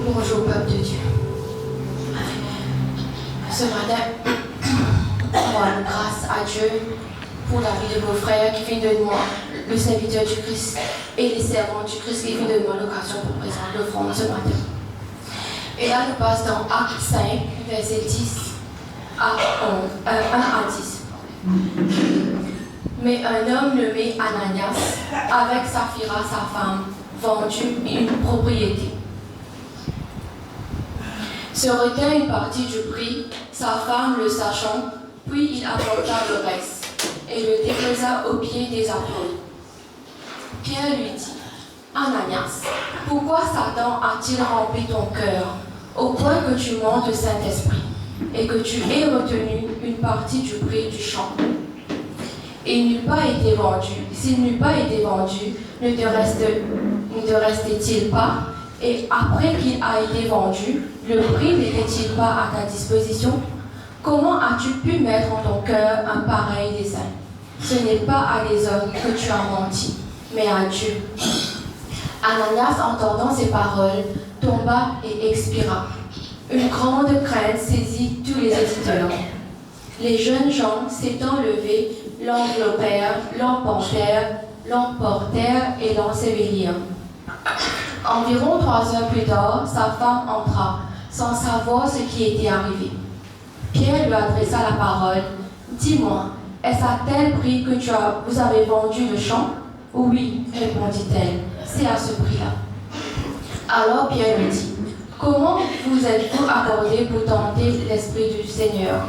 Bonjour, peuple de Dieu. Ce matin, on rend grâce à Dieu pour la vie de nos frères qui viennent de moi, le serviteur du Christ et les servants du Christ qui viennent de moi l'occasion pour présenter l'offrande ce matin. Et là, nous passons dans Acte 5, verset 10 à 1 à 10. Mais un homme nommé Ananias, avec Saphira, sa femme, vendu une propriété. Se retint une partie du prix, sa femme le sachant, puis il apporta le reste et le déposa aux pieds des apôtres. Pierre lui dit, Ananias, pourquoi Satan a-t-il rempli ton cœur, au point que tu mens le Saint-Esprit, et que tu aies retenu une partie du prix du champ? Il n'eût pas été vendu. S'il n'eût pas été vendu, ne te restait-il pas? Et après qu'il a été vendu, le prix n'était-il pas à ta disposition? Comment as-tu pu mettre en ton cœur un pareil dessein? Ce n'est pas à les hommes que tu as menti, mais à Dieu. Ananias, entendant ces paroles, tomba et expira. Une grande crainte saisit tous les auditeurs. Les jeunes gens s'étant levés, l'enveloppèrent, l'emportèrent et l'ensevelirent. Environ 3 heures plus tard, sa femme entra, sans savoir ce qui était arrivé. Pierre lui adressa la parole. « Dis-moi, est-ce à tel prix que vous avez vendu le champ? » « Oui, répondit-elle, c'est à ce prix-là. » Alors Pierre lui dit, « Comment vous êtes-vous accordé pour tenter l'Esprit du Seigneur?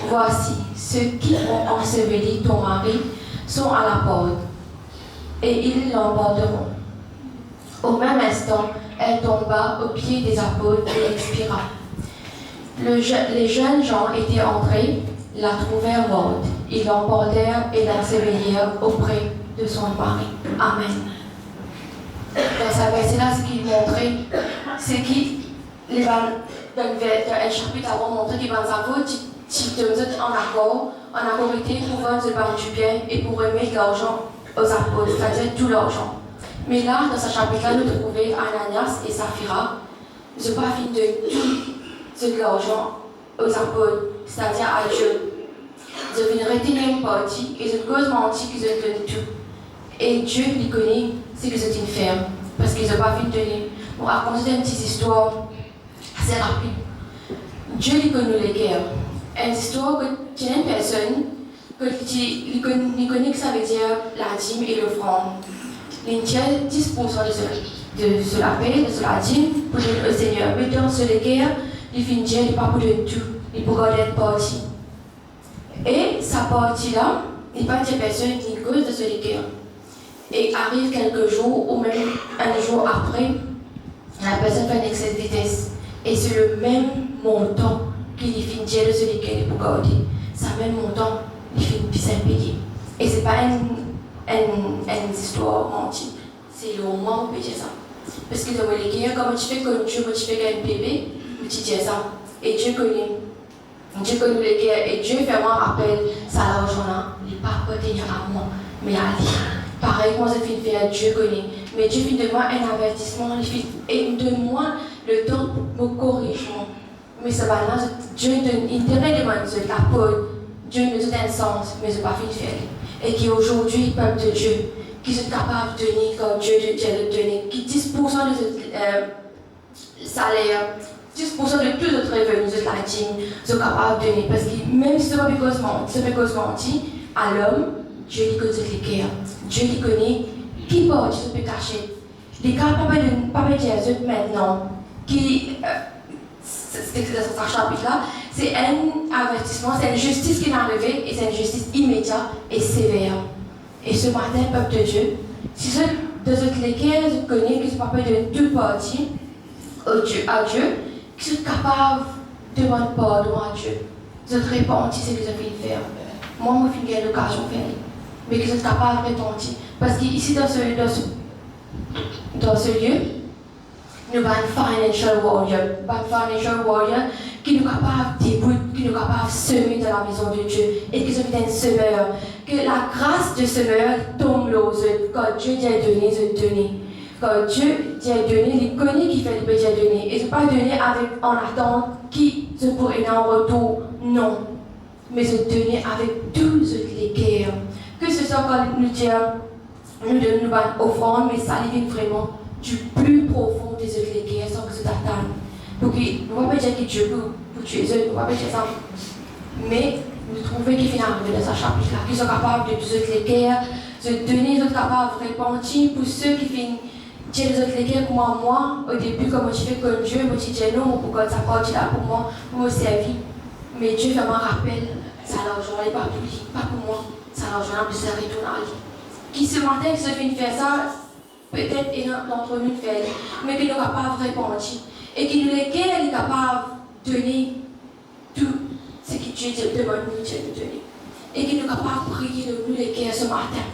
Voici, ceux qui ont enseveli ton mari sont à la porte, et ils l'emporteront. » Au même instant, elle tomba aux pieds des apôtres et expira. Les jeunes gens étaient entrés, la trouvèrent morte. Ils l'emportèrent et l'ensevelirent auprès de son mari. Amen. Dans sa verset-là, ce qu'il montrait, c'est qu'il dans un chapitre avant montré qu'il va en accord était pour vendre du bien et pour remettre l'argent aux apôtres, c'est-à-dire tout l'argent. Mais là, dans ce chapitre-là, nous trouvons Ananias et Saphira. Ils n'ont pas fini de tout l'argent aux apôtres, c'est-à-dire à Dieu. Ils ont fini retenir une partie, ils ont cause menti qu'ils ont donné tout. Et Dieu les connaît, c'est qu'ils ont une ferme, parce qu'ils n'ont pas fini de donner. On va raconter une petite histoire assez rapide. Dieu les connaît les guerres. Une histoire que tu as une personne que tu connais que ça veut dire la dîme et l'offrande. Il tient 10% de cela paix, de cela dîme pour le Seigneur. Mais dans ce guerre, il finit il n'est pas pour de tout, il pour garder une partie. Et sa partie-là, il n'est pas une personne qui cause de ce guerre. Et arrive quelques jours, ou même un jour après, la personne fait un excès de vitesse. Et c'est le même montant qu'il finit de ce guerre pour garder. C'est le même montant qu'il finit de payer. Et ce n'est pas une histoire mentie. C'est le moment où on peut dire ça. Parce que dans les guerres, comment tu fais comme Dieu, comment tu fais qu'un bébé, tu dis ça. Et Dieu connaît. Dieu connaît les guerres. Et Dieu fait moi rappel, ça l'argent-là, il n'est pas retenir à moi, mais à lui. Pareil, moi je finis de faire, Dieu connaît. Mais Dieu fait de moi un avertissement, et donne-moi le temps pour me corriger. Mais ça va là, Dieu donne intérêt de moi, la peau. Dieu nous donne un sens, mais je n'ai pas fini de faire. Et qui aujourd'hui, peuple de Dieu, qui sont capables de donner comme Dieu de donner, qui 10% de salaire, 10% de tous notre revenus de la dîme, sont capables de donner. Parce que même si ce n'est pas menti à l'homme, Dieu lui connaît les guerres. Dieu lui connaît qui porte, qui peut cacher. Les cas, papa dit à eux maintenant, qui, c'est dans ce chapitre-là, c'est un avertissement, c'est une justice qui est arrivée et c'est une justice immédiate et sévère. Et ce matin, peuple de Dieu, si ceux de lesquels vous connaissez qui sont capables de tout partir à Dieu, qui sont capables de demander pardon à Dieu, de répondre ce qu'ils ont fait faire. Moi, je fais l'occasion de faire, mais qui sont capables de répondre. Parce qu'ici, dans ce lieu, nous avons un financial warrior qui nous capable d'écouter, qui nous capable de semer dans la maison de Dieu et qui sont un semeur. Que la grâce de semeur tombe aux autres. Quand Dieu dit donner, je donne. Quand Dieu dit donner, il connaît qui fait le déjà donner. Et ne pas donner avec, en attente qui se pourrait en retour. Non. Mais se donner avec tous les cœurs. Que ce soit quand nous disons, nous donnons une offrande, mais ça vient vraiment du plus profond des autres les cœurs sans que ce t'attende. Donc, on ne va pas dire que Dieu peut pour tuer eux, on ne va pas dire ça. Mais nous trouvons qu'il finit arrivé dans sa chapitre-là, qu'ils sont capables de tous les cœurs, de donner, ils sont capables de repentir pour ceux qui finissent. Dieu les autres les cœurs, comme moi, au début, comme je fais comme Dieu, moi je dis non, pour que ça parte là pour moi, pour me servir. Mais Dieu fait un rappel, ça l'argent n'est pas pour lui, pas pour moi, ça l'argent de se retourner à lui. Qui se mentait, qui se fait faire ça, peut-être un d'entre nous le fait, mais qui n'est pas repentir. Et qui nous les cœurs est capable de donner tout ce que Dieu demande nous de donner. Et qui nous est capable de prier de nous les cœurs ce matin.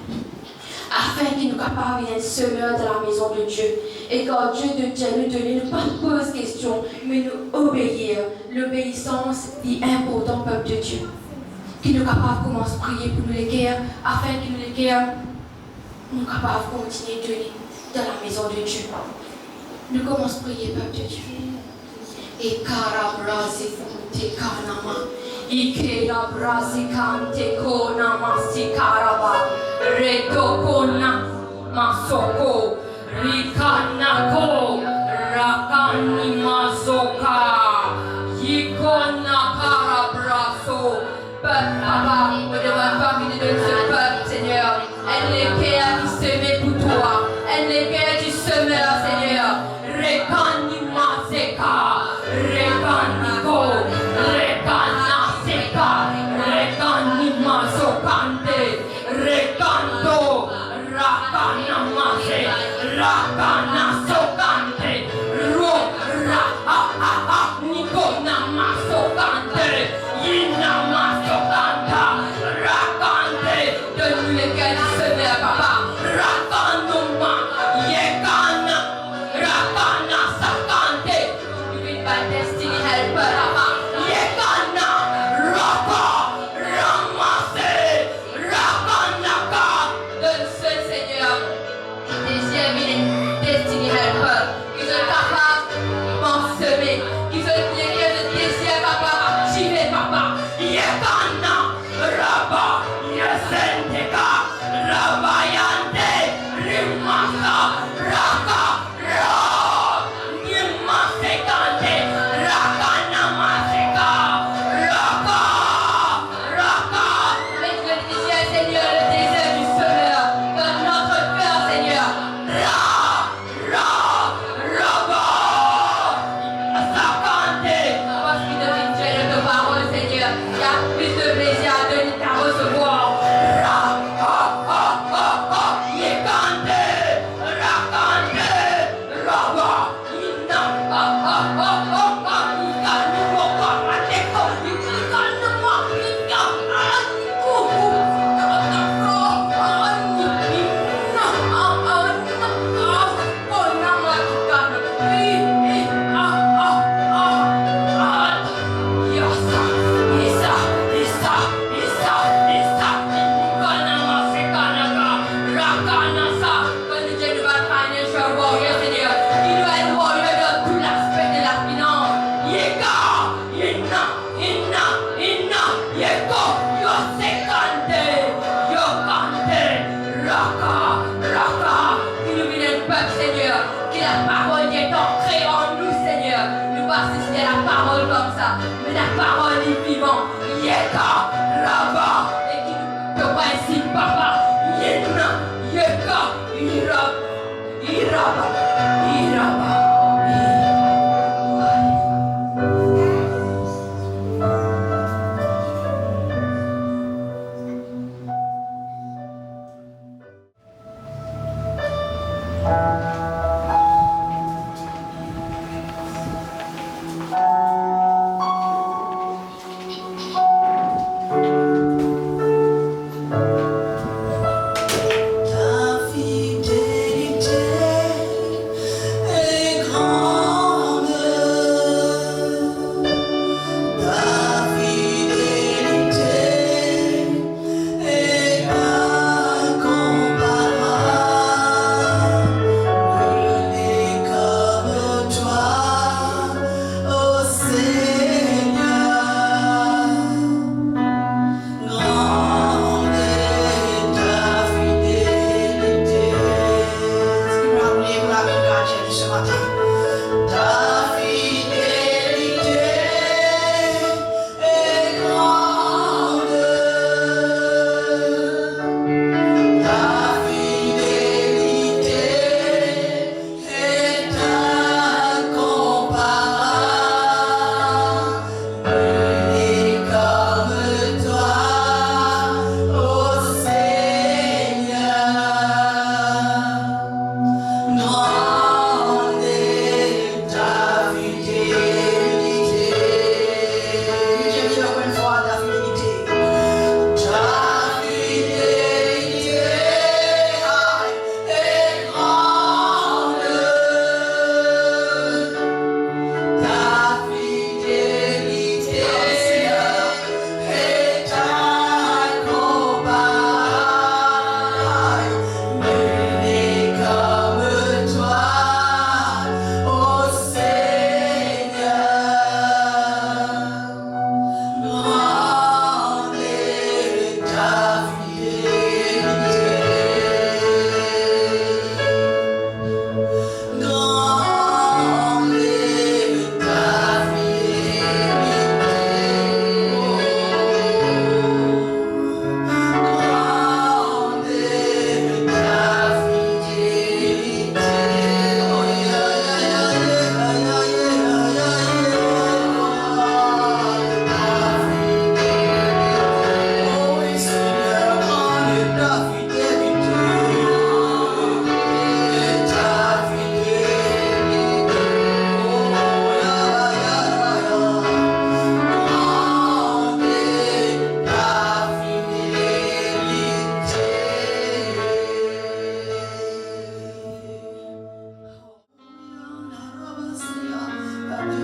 Afin qu'il nous capable d'être semeur de la maison de Dieu. Et quand Dieu nous donne, ne pas poser question, mais nous obéir. L'obéissance est important au peuple de Dieu. Qu'il nous capable de commencer à prier pour nous les cœurs, afin que nous les cœurs nous capables de continuer à donner dans la maison de Dieu. Nous commençons à prier, peuple de Dieu. Et karabrasi funte kanama. Ikera brasi kante kona masikaraba retokona masoko rikanako rakani masoka yikona karabraso. Papa, nous devons pas venir de ce peuple, Seigneur. Elle n'est qu'elle qui se met pour toi. Elle n'est qu'elle qui se met, Seigneur. Rekani maseka, rekani ko, rekana seka, rekani masokante, rekanto, rakana mase, rakana sokante, ro, ra, ha, nikona masokante, yina masokanta, rakante, donne-nous les gars du Seigneur, papa, rakanuma, yekana, rakana sakante, you will by destiny helper, papa, yekana, raka, ramase, rakanaka, donne seul Seigneur, des destiny helper, qui sont capables de m'ensemer, qui sont lesquels de désir, papa, j'y vais, papa, yekana, raba, yesenteka, rabayante, rimasa, raka, ra, nimasekante, raka, namaseka, raka, raka. Avec le désir, Seigneur, le désir du Seigneur, dans notre cœur, Seigneur, raba, sakante, parce qu'il devient Dieu de ta parole, Seigneur, il y a plus de plaisir à donner qu'à recevoir. Yekante, rakante, raba, ina, Seigneur, que la parole qui est ancrée en nous, Seigneur, nous pas si c'est la parole comme ça, mais la parole est vivante, yeka, raba, et qui nous peut pas ici, papa, yena, yeka, iraba, iraba.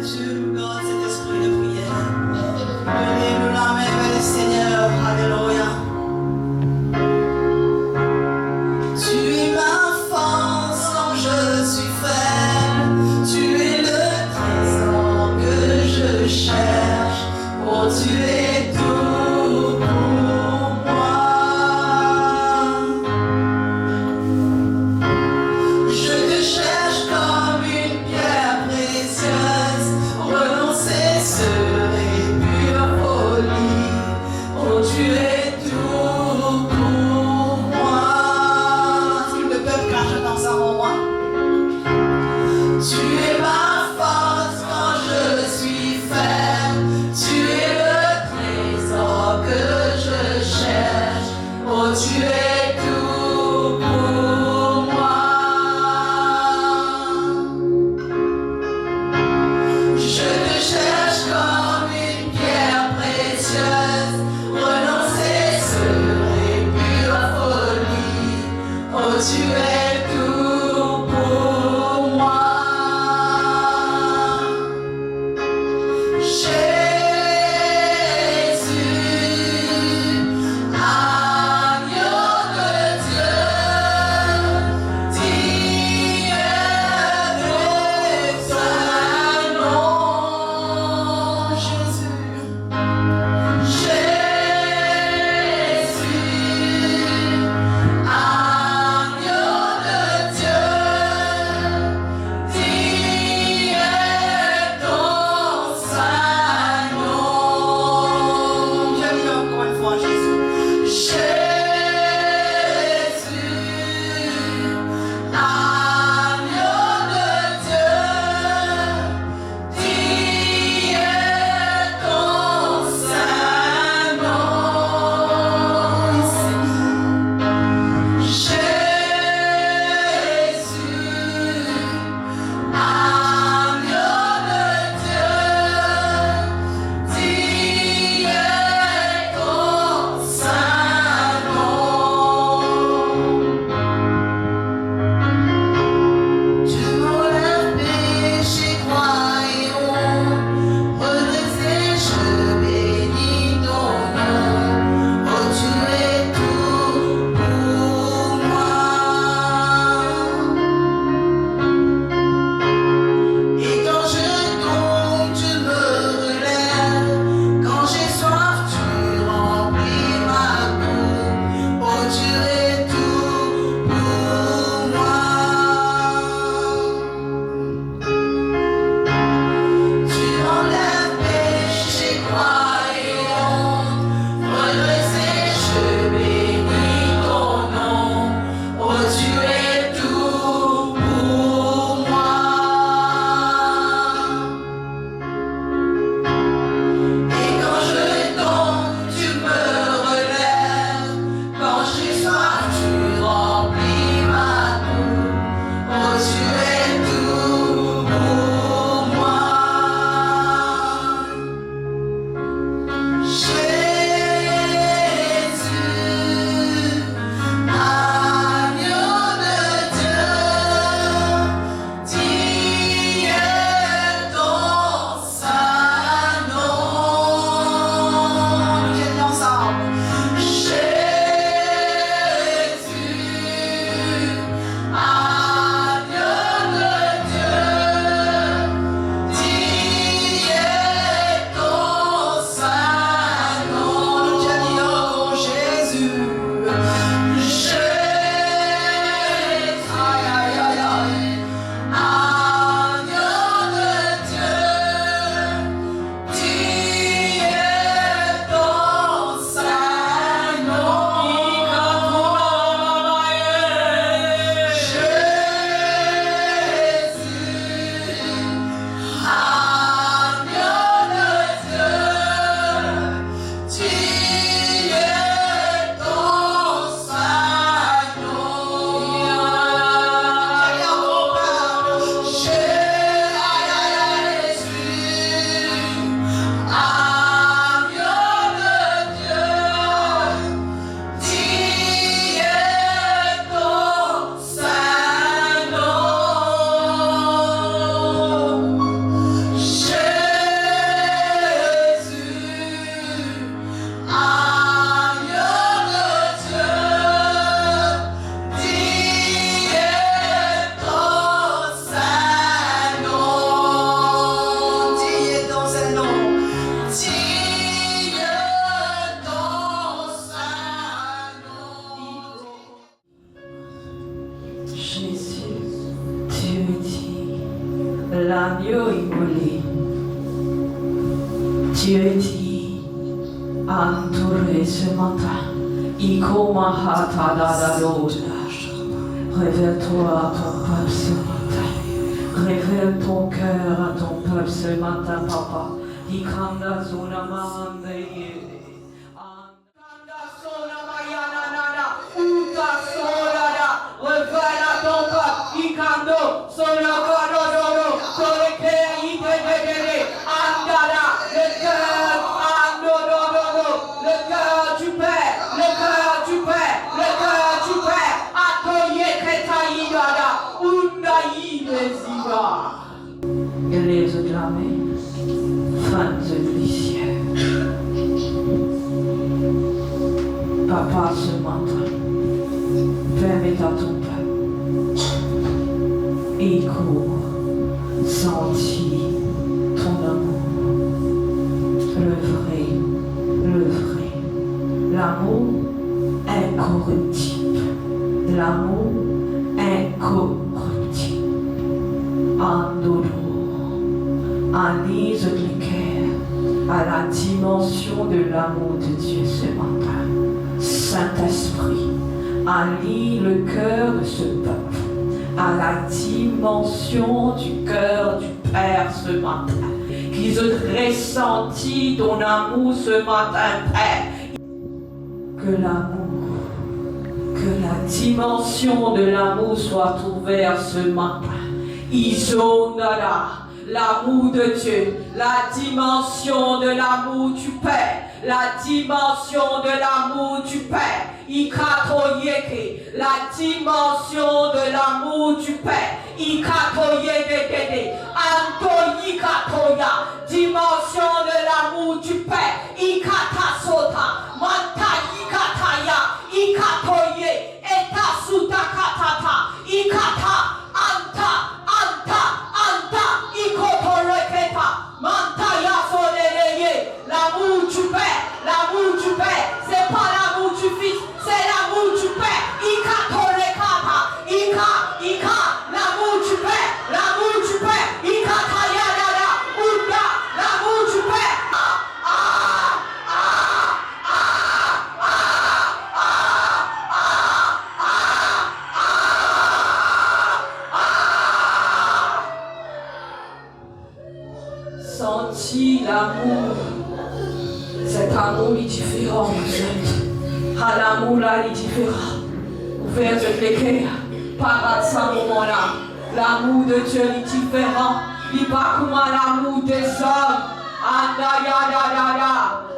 Je te cherche comme une pierre précieuse. Oui. Dieu dit, entouré ce matin, révèle-toi à ton peuple ce matin. Révèle ton cœur à ton peuple ce matin, papa. Ikanda zona mahande yede. Anda sona mayana nana. Uta solada. Révèle à ton peuple. Ikando sona kadododo. Soleke ite. Andada. Le cœur. Andodododo. Le cœur du Père. Le cœur du Père. Le cœur du Père. Atoye ketaïdada. Undaï désira. Et les acclamer. Fans du ciel. Papa, ce matin, permets à ton peuple, écoute, sentir ton amour, le vrai, l'amour incorruptible, l'amour incorruptible, en dehors, en lise le cœur à la dimension de l'amour de Dieu ce matin. Saint-Esprit, allie le cœur de ce peuple à la dimension du cœur du Père ce matin. Qu'ils aient ressenti ton amour ce matin, Père. Que l'amour, que la dimension de l'amour soit ouverte ce matin. Isonada. L'amour de Dieu, la dimension de l'amour du Père, la dimension de l'amour du Père, Ikatoyeke, la dimension de l'amour du Père, Ikatoyedede, Antoyikatoya, dimension de l'amour du Père, Ikatasota, Mantayikataya, Ikatoye, Etasutakatata, Ikata, Anta, l'amour du Père, c'est pas l'amour du Fils, c'est l'amour du Père. L'amour du Père, l'amour du Père. Sentis l'amour. Cet amour est différent, vous êtes. Ah, l'amour là est différent. Ouvert de l'équerre, par à ce moment-là. L'amour de Dieu est différent. Il n'est pas comme l'amour des hommes. Andayadadada.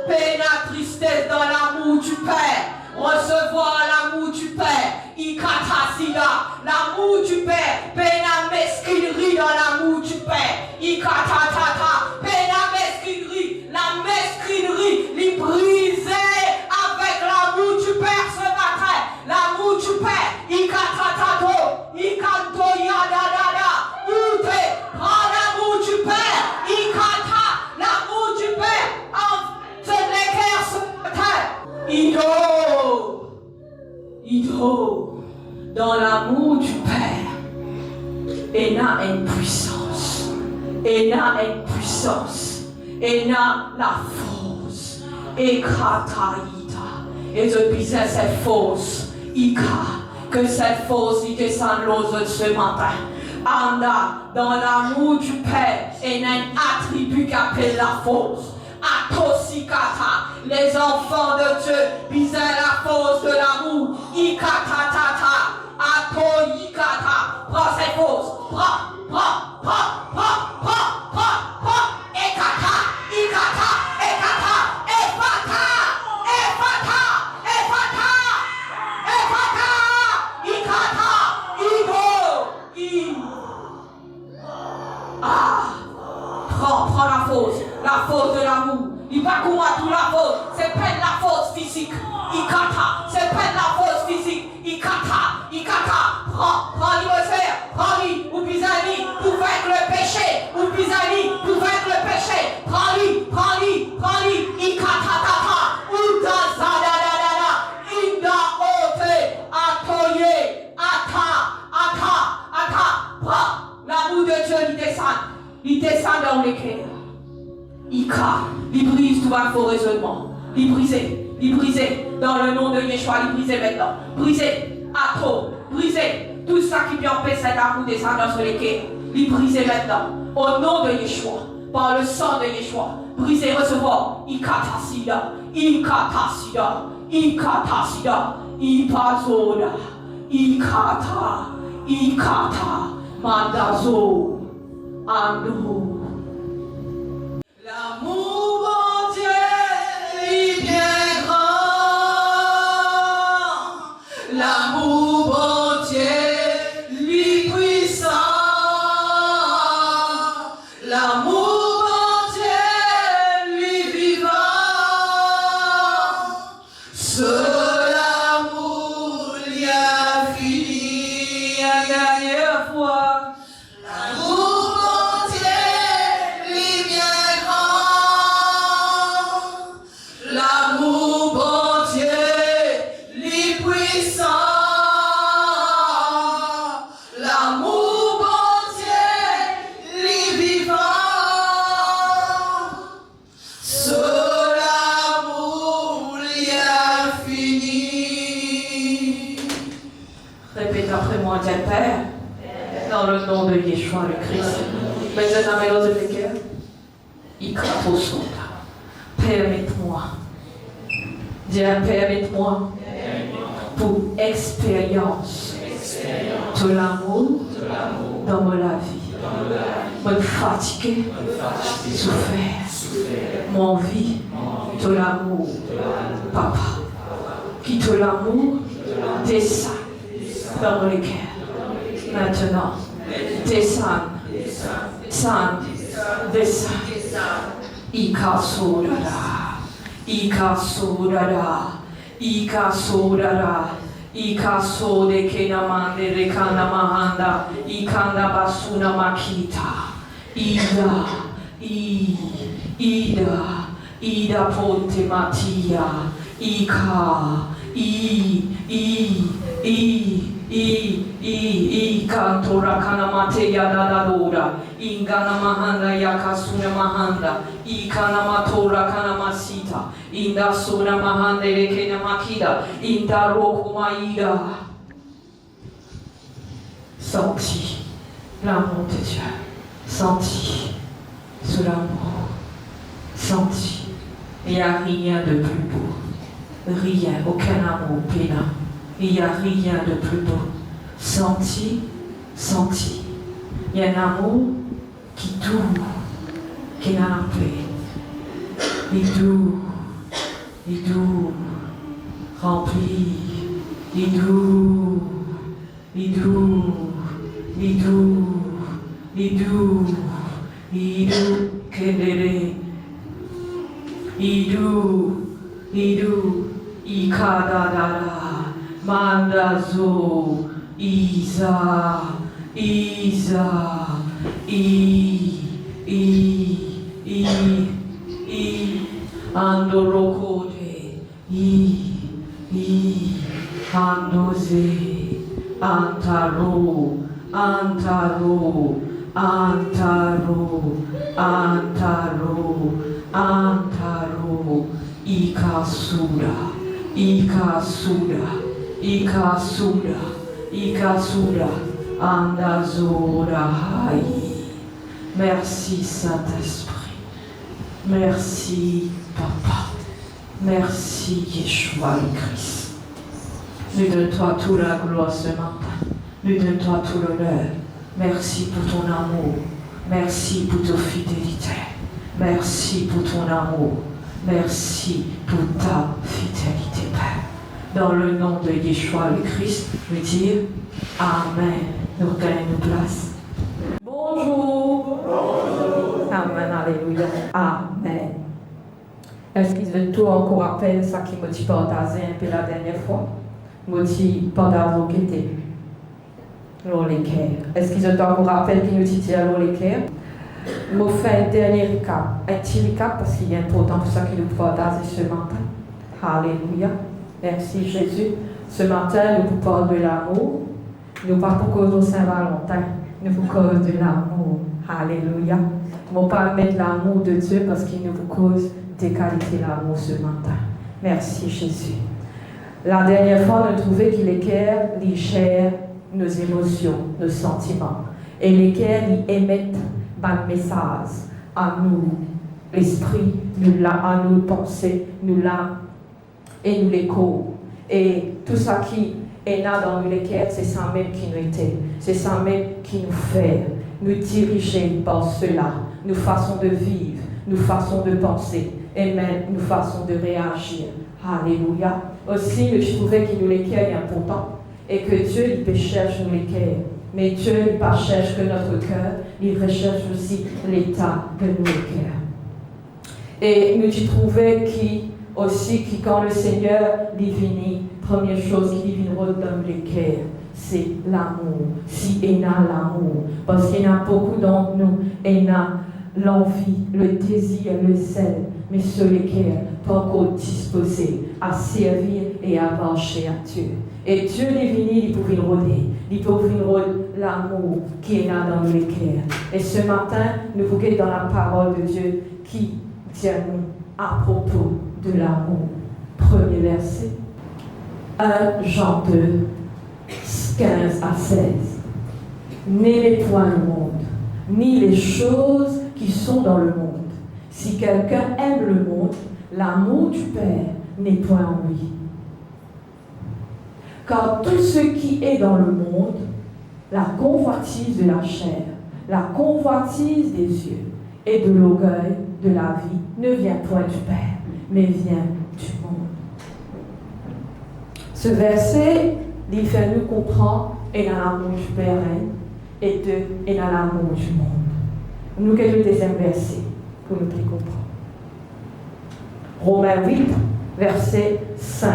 Peine à tristesse dans l'amour du Père. Recevoir l'amour du Père. Ikatasida. L'amour du Père. Peine à mesquinerie dans l'amour du Père. Ikatatata. Peine à mesquinerie. La mesquinerie. Les briser avec l'amour du Père ce matin. L'amour du Père. Ikatatato. Ikantoyadadada. Ute. Prends l'amour du Père. Ikata. L'amour du Père. En te l'équerre ce matin. Ido. Dans l'amour du Père. Et n'a une puissance. Et n'a une puissance. Et n'a la force. Et krataïta. Et je disais cette force. Ika. Que cette force y descende l'autre ce matin. Anda. Dans l'amour du Père. Et n'a un attribut qui appelle la force. Atosikata. Les enfants de Dieu. Bisaient la force de l'amour. Ikatatata. Atoyikata. Prends cette force. Prends. Ekata. Prends la force de l'amour. Il va comment tout la force. C'est pas la force physique. Ikata. C'est pas la force physique. Ikata. Prends l'imosphère. Prends-lui. Ou pisani. Pour vaincre le péché. Ou pisani. Pour vaincre le péché. Prends-lui. Ikata tata. Uta zadadadada. Inda ote. Atoye. Ata. Prends. L'amour de Dieu, il descend dans les cœurs. Il brise tout un faux raisonnement. Il brisé dans le nom de Yeshua, il brisé maintenant. Brisé, à trop, brisé. Tout ça qui peut empêcher cet amour descendre sur les quais. Il brisé maintenant. Au nom de Yeshua, par le sang de Yeshua. Brisé, recevoir. Ikatasida, Ikatasida, Ikatasida, Ipazoda, Ikata, Mandazo, Ando. L'amour, mon Dieu, est bien grand. L'amour, mon Dieu, lui puissant. L'amour, mon Dieu, lui vivant. Ce l'amour, il a fini à gagner foi. Père, dans le nom de Yeshua le Christ, permette-moi, permette-moi, pour expérience de l'amour dans ma vie, me fatiguer, souffrir, mon vie de l'amour, papa, qui de l'amour descend dans le cœur. Maintenant, descend, Ikaso de kenamande de kanamahanda, ikanda basuna makita, Ida ponte matia, Kantora kanamate yadadadora, ingana mahanda yakasuna mahanda, ikanamatora kanamasita, indasuna mahanda lekena makida, indaroko maïda. Senti l'amour de Dieu, senti ce l'amour, senti. Il n'y a rien de plus beau, rien, aucun amour pénal. Il n'y a rien de plus beau. Senti. Il y a un amour qui doux, qui n'a pas paix. Il doux, rempli. Il doux, kedere. Ikadadara. Mandazo, Andorokode, Andoze, Antaro, Ikasura, Andazora Hai. Merci Saint-Esprit. Merci Papa. Merci Yeshua le Christ. Nous donne-toi toute la gloire ce matin. Nous donne-toi tout l'honneur. Merci pour ton amour. Merci pour ta fidélité. Merci pour ton amour. Merci pour ta fidélité, Père. Dans le nom de Yeshua le Christ, je veux dire Amen. Nous regagnons nos places. Bonjour. Amen, alléluia. Amen. Est-ce qu'ils veulent tout encore rappeler ça qui m'a dit partager un peu la dernière fois? M'a dit partager au était l'eau les cœurs. Est-ce qu'ils ont encore rappelé qui nous dit à l'eau les cœurs? Je fais un dernier recap, un petit recap parce qu'il est important pour ça qu'il nous partage ce matin. Alléluia. Merci Jésus. Ce matin, nous vous parlons de l'amour. Nous parlons pour cause de Saint-Valentin. Nous vous parlons de l'amour. Alléluia. Mon Père, mettre l'amour de Dieu parce qu'il nous cause des qualités l'amour ce matin. Merci Jésus. La dernière fois, on a trouvé qu'il éclaire, il gère nos émotions, nos sentiments. Et lesquels ils émettent un message à nous, l'esprit, à nos pensées, nous l'âme et nous l'écho. Et tout ça qui est là dans nous lesquels, c'est ça même qui nous était, c'est ça même qui nous fait, nous diriger par cela, nos façons de vivre, nos façons de penser et même nos façons de réagir. Alléluia. Aussi, je trouvais qu'il nous l'équerre est important et que Dieu, il peut chercher nous l'équerre. Mais Dieu, il ne pas cherche que notre cœur, il recherche aussi l'état de nous l'équerre. Et nous trouvais aussi que quand le Seigneur il vient, première chose qu'il viendra dans l'équerre, c'est l'amour. Si il a l'amour, parce qu'il y en a beaucoup d'entre nous, il a l'envie, le désir, le zèle, mais ceux lesquels pas encore disposés à servir et à marcher à Dieu. Et Dieu est venu, il peut venir l'amour qui est là dans l'équerre. Et ce matin, nous voulons dans la parole de Dieu qui dit à propos de l'amour. Premier verset, 1 Jean 2, 15 à 16. N'aimez point le monde, ni les choses qui sont dans le monde. Si quelqu'un aime le monde, l'amour du Père n'est point en lui. Car tout ce qui est dans le monde, la convoitise de la chair, la convoitise des yeux et de l'orgueil de la vie, ne vient point du Père, mais vient du monde. Ce verset, il fait nous comprendre et dans l'amour du Père et dans l'amour du monde. Nous, quel est le deuxième verset pour nous comprendre? Romains 8, versets 5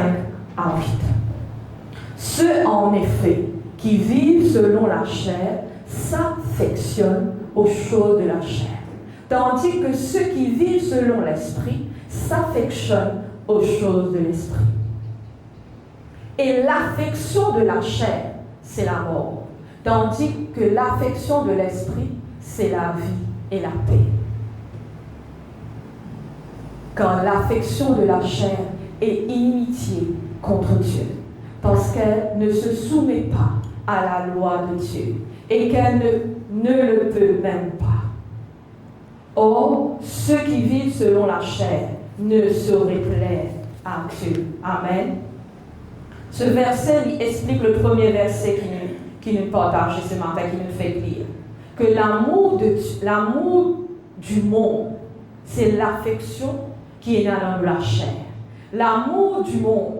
à 8. Ceux, en effet, qui vivent selon la chair s'affectionnent aux choses de la chair, tandis que ceux qui vivent selon l'esprit s'affectionnent aux choses de l'esprit. Et l'affection de la chair, c'est la mort, tandis que l'affection de l'esprit, c'est la vie et la paix. Quand l'affection de la chair est inimitié contre Dieu, parce qu'elle ne se soumet pas à la loi de Dieu et qu'elle ne le peut même pas. Or, ceux qui vivent selon la chair ne sauraient plaire à Dieu. Amen. Ce verset il explique le premier verset qui nous partage ce matin, qui nous fait lire. Que l'amour du monde, c'est l'affection qui est dans la chair. L'amour du monde,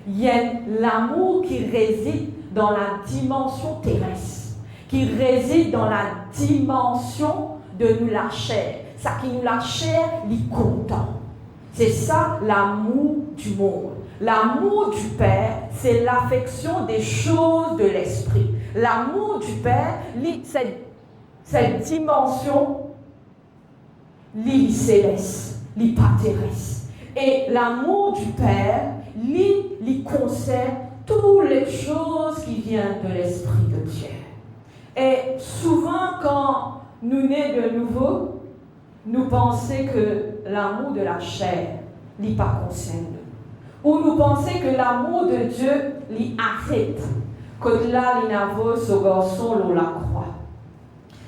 il y a l'amour qui réside dans la dimension terrestre, qui réside dans la dimension de nous la chair. Ça qui nous la chair, il content. C'est ça l'amour du monde. L'amour du Père, c'est l'affection des choses de l'esprit. L'amour du Père, cette dimension, l'île céleste, l'île pas terrestre. Et l'amour du Père, l'île concerne toutes les choses qui viennent de l'Esprit de Dieu. Et souvent, quand nous naissons de nouveau, nous pensons que l'amour de la chair n'est pas concerne. Ou nous pensons que l'amour de Dieu l'arrête. Que là, il n'a pas ce garçon, la croix.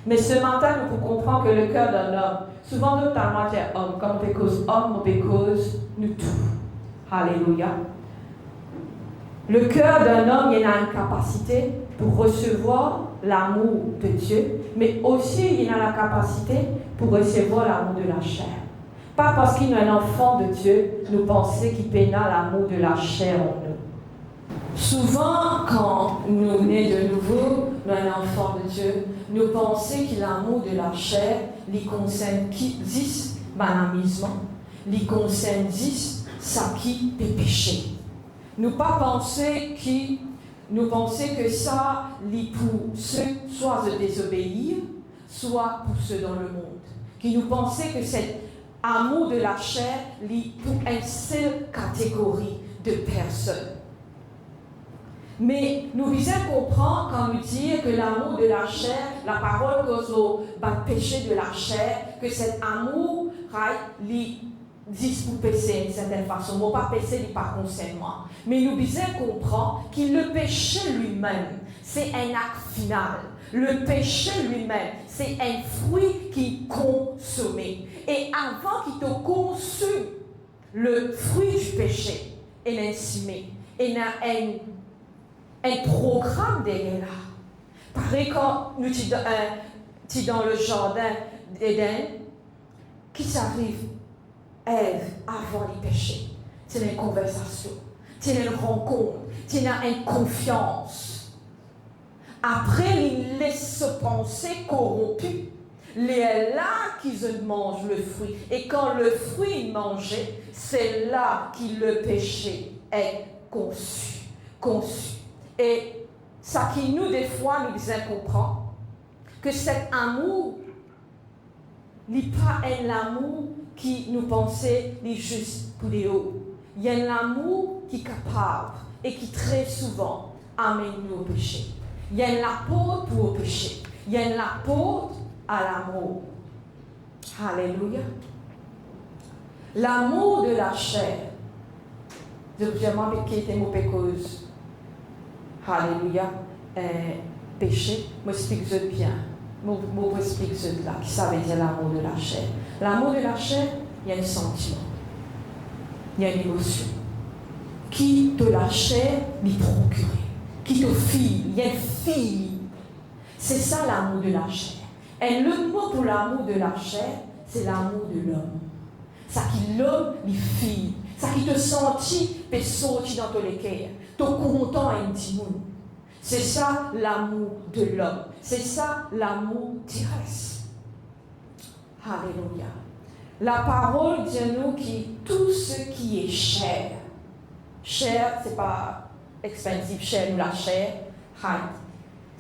Mais ce matin, nous pouvons comprendre que le cœur d'un homme, souvent nous parlons d'homme, comme because homme, because nous tout. Alléluia. Le cœur d'un homme, il a une capacité pour recevoir l'amour de Dieu, mais aussi il a la capacité pour recevoir l'amour de la chair. Pas parce qu'il est un enfant de Dieu, nous pensons qu'il peut l'amour de la chair en nous. Souvent, quand nous naissons de nouveau, nous sommes un enfant de Dieu, nous pensons que l'amour de la chair, il concerne 10 banamisme, il concerne 10 ça qui peut pécher. Nous pas penser que ça, il pour ceux soit de désobéir, soit pour ceux dans le monde. Qui nous pensons que cet amour de la chair, il pour une seule catégorie de personnes. Mais nous visons comprendre quand nous disons que l'amour de la chair, la parole cause au péché de la chair, que cet amour, lui dit pour pécher d'une certaine façon. Moi, pas pécher, il pas concerne moi. Mais nous devons comprendre que le péché lui-même, c'est un acte final. Le péché lui-même, c'est un fruit qui est consommé. Et avant qu'il te consume, le fruit du péché est insimé. Il y a un programme derrière là. Pareil quand nous sommes dans le jardin d'Éden, qui s'arrive? Ève, avant les péchés, c'est une conversation, c'est une rencontre, c'est une confiance. Après, il laisse se penser corrompu. C'est là qu'ils mangent le fruit. Et quand le fruit est mangé, c'est là que le péché est conçu. Et ça qui nous, des fois, nous disons comprendre que cet amour n'est pas un amour qui nous pensait juste pour les hauts. Il y a un amour qui est capable et qui très souvent amène nous au péché. Il y a un apôtre pour le péché. Il y a un apôtre à l'amour. Alléluia. L'amour de la chair. Je vous demande qui était mon pécose. Alléluia. Péché, moi explique bien. Moi explique là, qui ça veut dire l'amour de la chair. L'amour de la chair, il y a un sentiment. Il y a une émotion. Qui de la chair lui procure. Qui te file. Il y a une fille. C'est ça l'amour de la chair. Et le mot pour l'amour de la chair, c'est l'amour de l'homme. Ça qui l'homme lui file. Ça qui te sentit, peut sortir dans ton équerre. Te content à une timon. C'est ça l'amour de l'homme. C'est ça l'amour terrestre. Alléluia. La parole dit nous que tout ce qui est chair, chair, c'est pas expensive, chair ou la chair,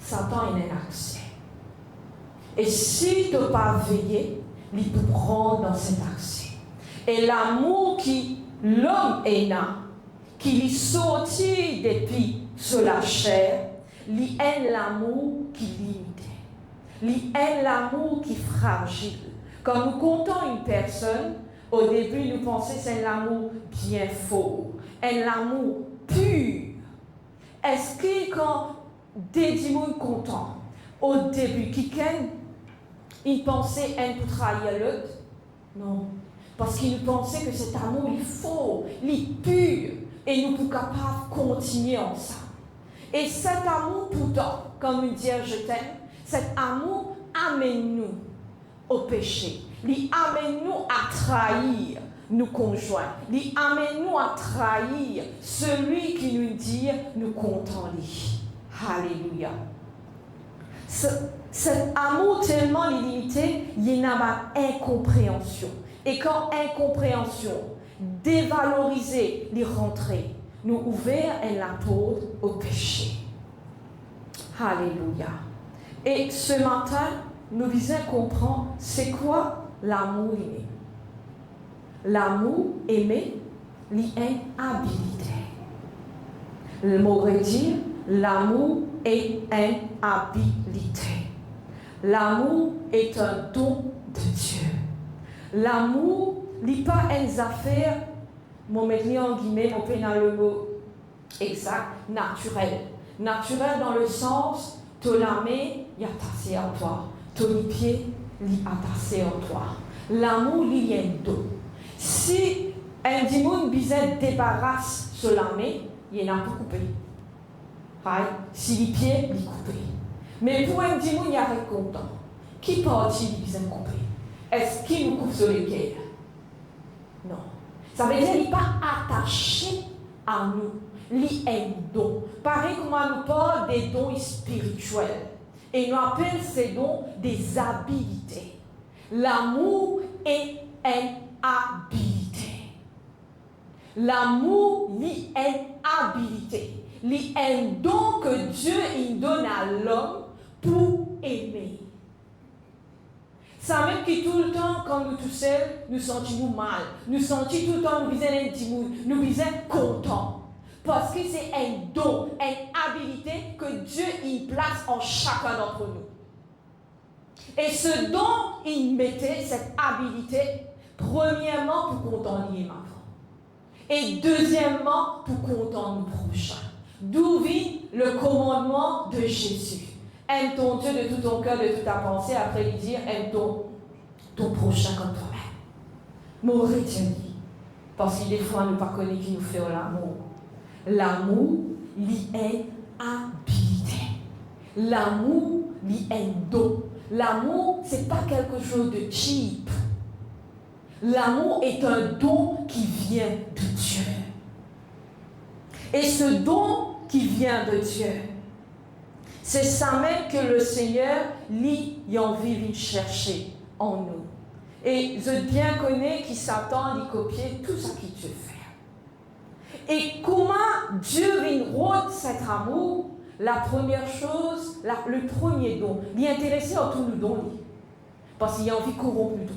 Satan a un accès. Et si tu n'as pas veillé, il peut prendre dans cet accès. Et l'amour qui l'homme est là, qui lui sortit depuis sur la chair, il aime l'amour qui limite. Il aime l'amour qui est fragile. Quand nous comptons une personne, au début, nous pensons que c'est un amour bien fort, un amour pur. Est-ce que quand des démons contents, au début, quelqu'un, il pensait un pour trahir l'autre? Non. Parce qu'il pensait que cet amour est faux, il est pur, et nous sommes capables de continuer ensemble. Et cet amour, pourtant, comme nous dit je t'aime, cet amour amène-nous au péché. Il amène-nous à trahir nos conjoints. Il amène-nous à trahir celui qui nous dit nous comptons lui. Alléluia. Cet amour tellement limité, il y a pas incompréhension. Et quand incompréhension, dévaloriser les rentrées, nous ouvrir la porte au péché. Alléluia. Et ce matin, nous visons comprendre c'est quoi l'amour aimé. L'amour aimé, l'inhabilité. Le mot veut dire l'amour est une habilité. L'amour est un don de Dieu. L'amour n'est pas une affaire, mon mettre en guillemets, mon peine le mot exact, naturel. Naturel dans le sens, ton âme est attachée à toi, ton pied est attaché à toi. L'amour, il y a un don. Si un démon bizarre débarrasse sur l'âme, il y en a pour couper. Si les pieds, il coupe. Mais pour un démon, il y a rien content. Qui partit, il bizarre couper? Est-ce qu'il nous coupe sur les pieds? Non. Ça veut dire qu'il n'est pas attaché à nous. Il est un don. Pareil comme on nous parle des dons spirituels. Et nous appelle ces dons des habilités. L'amour est une habilité. L'amour est une habilité. Il est un don que Dieu il donne à l'homme pour aimer. Ça même que tout le temps, quand nous tous seuls, nous sentons mal. Nous sentons tout le temps, nous visons intime, nous visons contents. Parce que c'est un don, une habilité que Dieu y place en chacun d'entre nous. Et ce dont il mettait, cette habilité, premièrement pour qu'on t'en lie avant. Et deuxièmement pour qu'on t'en nous prochain. D'où vient le commandement de Jésus. Aime ton Dieu de tout ton cœur, de toute ta pensée. Après lui dire, aime ton prochain comme toi-même. Mon retenu. Parce qu'il est fois nous pas connaître qui nous fait l'amour. L'amour, il est habilité. L'amour, il est don. L'amour, ce n'est pas quelque chose de cheap. L'amour est un don qui vient de Dieu. Et ce don qui vient de Dieu, c'est ça même que le Seigneur, lui, a envie de chercher en nous. Et je bien connais qui s'attend à copier tout ce qu'il Dieu fait. Et comment Dieu vient rôder cet amour, la première chose, le premier don, il est intéressé à tout le don, parce qu'il a envie de corrompre le don.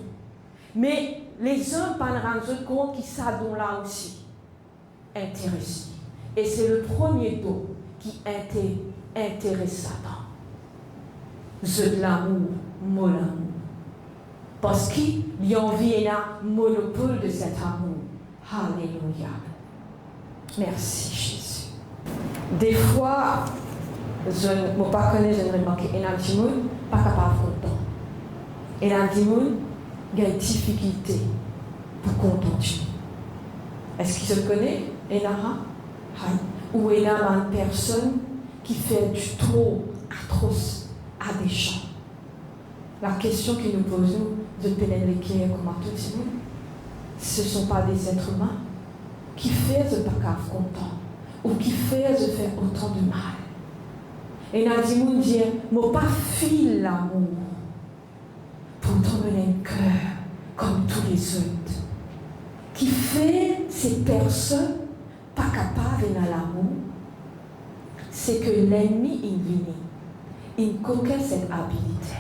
Mais les hommes ne se rendent compte qu'ils ça don là aussi intéressé. Et c'est le premier don qui intéresse Satan. C'est de l'amour, mon amour. Parce qu'il y a envie et un monopole de cet amour. Alléluia. Merci Jésus. Des fois, je ne me connais, je ne remarque pas. Et un petit monde, pas capable de content. Et un petit monde, il y a une difficulté pour contenter. Est-ce qu'il se connaît? Et là, ou il y a une personne qui fait du trop atroce à des gens. La question que nous posons de pénétrer comme à tout le monde, ce ne sont pas des êtres humains qui font pas grave content ou qui font faire autant de mal. Et Nadimou dit, moi pas file l'amour pour t'emmener un cœur comme tous les autres. Qui fait ces personnes pas capables dans l'amour, c'est que l'ennemi il vient, il coquette cette habilité.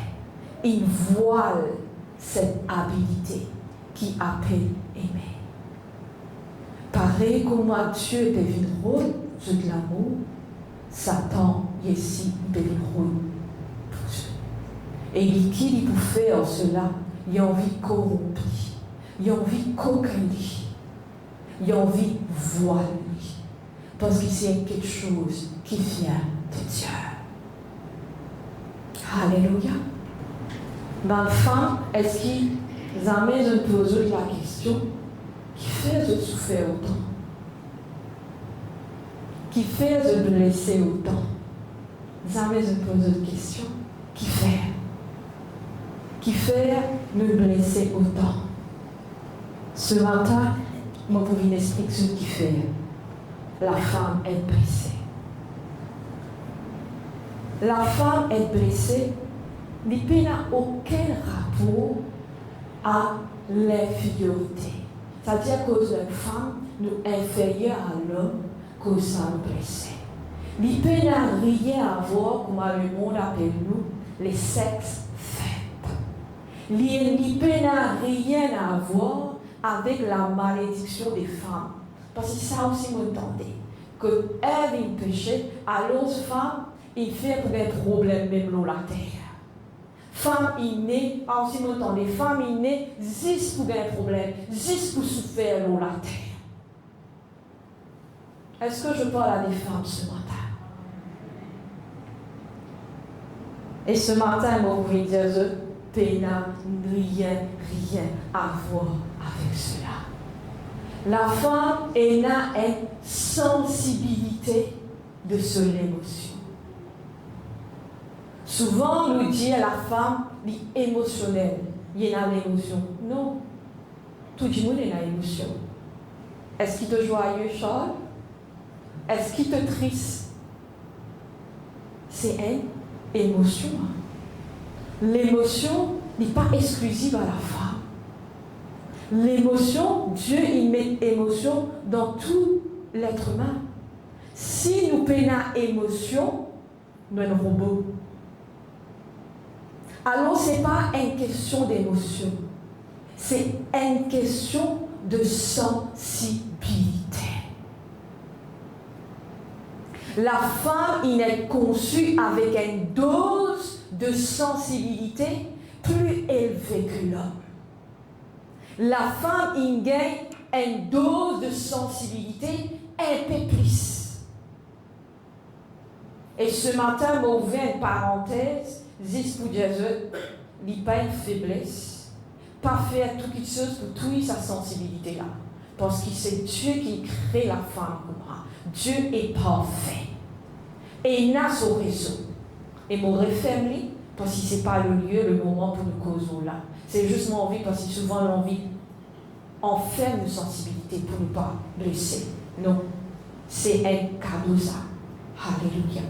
Il voile cette habilité qui appelle aimer. Pareil comme Dieu devient rôle de l'amour, Satan ici devient rôle pour Dieu. Et qui il peut faire cela? Il a envie de corrompre, il a envie de coquiller, il a envie de voiler, parce que c'est quelque chose qui vient de Dieu. Alléluia. Dans le fond, est-ce qu'ils amènent de poser la question qui fait de souffrir autant? Qui fait de blesser autant? Ils amènent de poser la question qui fait nous blesser autant? Ce matin, je vais expliquer ce qui fait. La femme est blessée. La femme est blessée. Il n'a aucun rapport à l'infériorité. C'est-à-dire que une femme nous inférieure à l'homme, que ça nous blesse. Il n'a rien à voir, comme le monde appelle nous, les sexes faibles. Il n'a rien à voir avec la malédiction des femmes. Parce que ça aussi m'entendait. Que Ève il péché, alors femme, il fait des problèmes même dans la terre. Femme innée, aussi longtemps, les femmes innées, juste pour des problèmes, juste pour souffrir dans la terre. Est-ce que je parle à des femmes ce matin? Et ce matin, moi, vous voulez dire, je n'ai rien à voir avec cela. La femme a une sensibilité de son émotion. Souvent, on nous dit à la femme, elle est émotionnelle. Il y a l'émotion. Non. Tout le monde a une émotion. Est-ce qu'il te joyeux, Charles? Est-ce qu'il te triste? C'est une émotion. L'émotion n'est pas exclusive à la femme. L'émotion, Dieu il met émotion dans tout l'être humain. Si nous peinons émotion, nous sommes robots. Alors, ce n'est pas une question d'émotion, c'est une question de sensibilité. La femme, il est conçue avec une dose de sensibilité plus élevé que l'homme. La femme, il gagne une dose de sensibilité un peu plus. Et ce matin, m'a ouvert une parenthèse, dis pour Jésus, il n'y a pas une faiblesse, pas faire toute chose pour tuer sa sensibilité là. Parce que c'est Dieu qui crée la femme comme ça. Dieu est parfait. Et il a son raison. Et mon référent, parce que ce n'est pas le lieu, le moment pour nous causer là. C'est juste mon envie, parce que souvent l'envie enferme nos sensibilités pour ne pas blesser. Non. C'est un cadeau ça. Alléluia.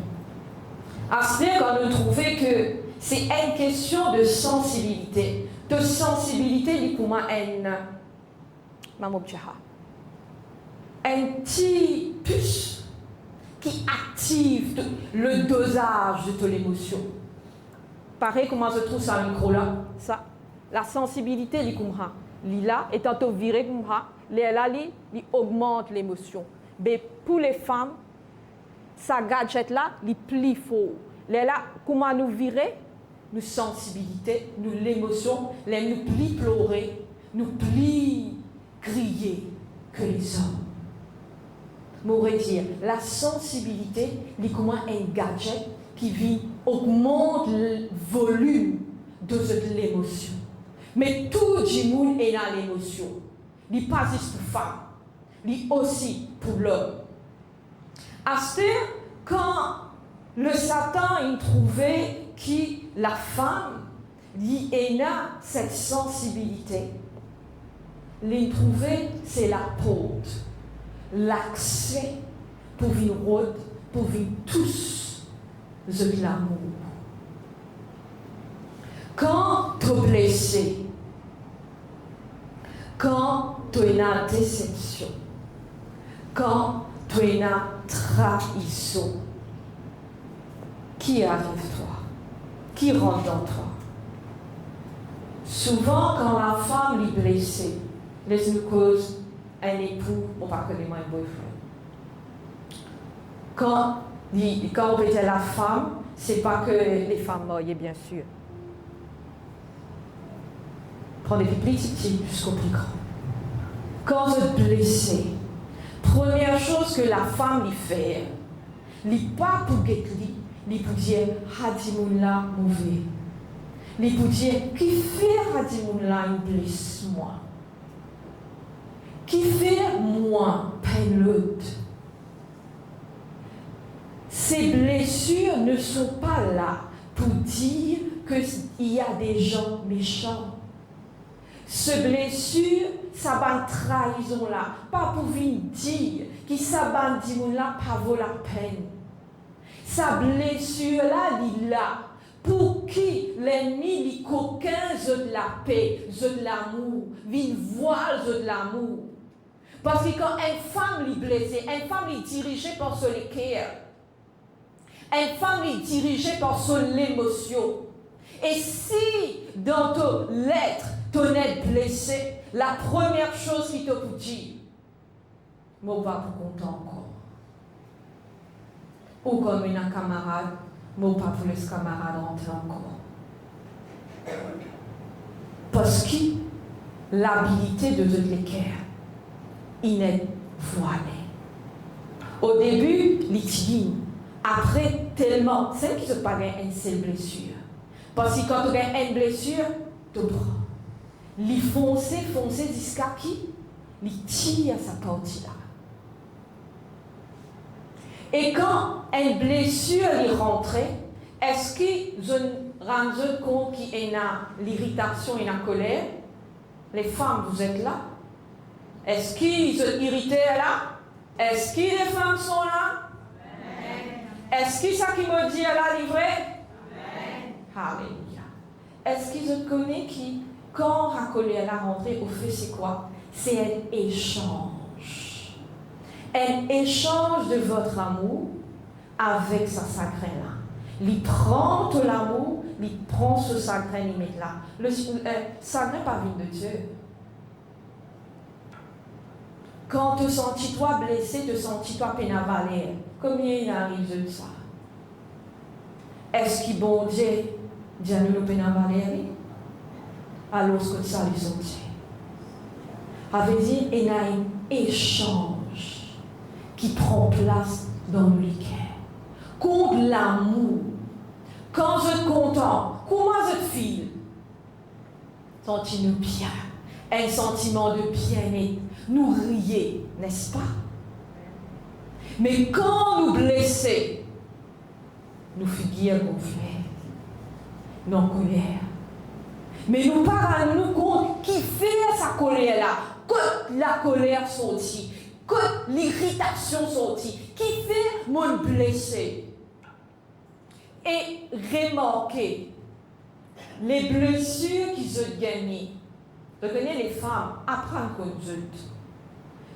Après, quand nous trouvons que c'est une question de sensibilité. De sensibilité, comment un petit puce qui active le dosage de l'émotion. Pareil, comment je trouve ça micro là. Ça, la sensibilité, là, étant viré comme ça, il augmente l'émotion. Mais pour les femmes, ça gadget là, il plie fort. Là, comment nous virer, nous sensibilité, nous l'émotion, nous plie pleurer, nous plie crier que les hommes. M'aurait dire, la sensibilité, c'est comme un gadget qui augmente le volume de l'émotion. Mais tout le monde est dans l'émotion. Il n'est pas juste pour la femme, il est aussi pour l'homme. C'est-à-dire, quand le Satan il trouvait que la femme il a cette sensibilité, il trouvait c'est la porte, l'accès pour vivre rôde, pour vivre tous de l'amour. Quand tu es blessé, quand tu es dans la déception, quand tu es dans la trahison, qui arrive toi? Qui rentre dans toi? Souvent, quand la femme est blessée, les nous cause un époux, on va connaître un boyfriend. Quand on était la femme, c'est pas que les femmes mariées, bien sûr. Prenez des petits jusqu'au plus grand. Quand vous êtes blessé, première chose que la femme lui fait, n'est pas pour guetter, il pour dire Hadimoula mauvais. Il pour dire qui fait Hadimoula il blesse moi. Qui fait moi peine l'autre. Ces blessures ne sont pas là pour dire qu'il y a des gens méchants. Ces blessures, ça va trahison là, pas pour venir dire que ça va dire là pas vaut la peine. Sa blessure là, il est là pour qui l'ennemi dit qu'aucun de la paix, de l'amour, vient voir de l'amour. Parce que quand une femme est blessée, une femme est dirigée par son cœur. Une femme est dirigée par son émotion. Et si dans ton l'être, ton être blessé, la première chose qu'il te dit, moi va pour content encore. Ou comme un camarade, moi pas pour les camarades rentrer encore. Parce que l'habilité de l'équerre, il est voilée. Au début, il après, tellement, c'est qu'il se passe une seule blessure. Parce que quand tu as une blessure, tu prends. Il fonce jusqu'à qui? Il tire sa partie là. Et quand une blessure est rentrée, est-ce que je me rends compte qu'il y a l'irritation et la colère? Les femmes, vous êtes là? Est-ce qu'ils sont irrités là? Est-ce que les femmes sont là? Est-ce que ça qui me dit à la livrée? Alléluia. Est-ce que je connais qui, quand la colère est rentrée, au fait, c'est quoi? C'est un échange. Un échange de votre amour avec sa sacrée-là. Il prend tout l'amour, il prend ce sacré, il met là. Le sacré n'est pas venu de Dieu. Quand tu sens toi blessé, tu sens toi pénavalé. Combien il arrive de ça? Est-ce que bon Dieu, Dieu nous pénavalé? alors que ça les sortit. Avait dit, il y a un échange qui prend place dans le cœur. Contre l'amour. Quand je suis content, comment je file? Sentiment bien. Un sentiment de bien-être. Nous rions, n'est-ce pas? Mais quand nous blessons, nous figurons gonflés, nous en colère. Mais nous parlons nous compte qui fait sa colère là, que la colère sortit, que l'irritation sortit, qui fait mon blessé. Et remarquez, les blessures qu'ils ont gagnées. Regardez les femmes, apprendre comme adultes.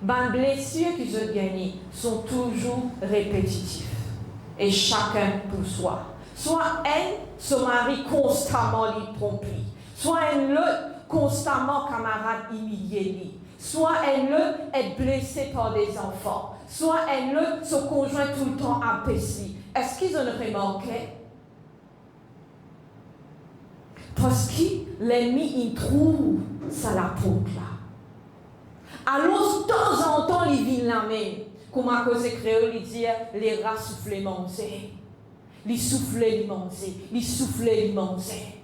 Les blessures qu'ils ont gagnées sont toujours répétitives. Et chacun pour soi. Soit elle, son mari constamment lui trompe. Soit elle, l'autre, constamment camarade humilié. Soit elle, l'autre, est blessée par des enfants. Soit elle, l'autre, son conjoint tout le temps abaissé. Est-ce qu'ils ont remarqué? Parce que l'ennemi, il trouve ça la porte là. Alors, de temps en temps, il vient la main. Comme à cause de créole, il dit les rats soufflent manger. Les soufflent les manger. Les soufflent les manger.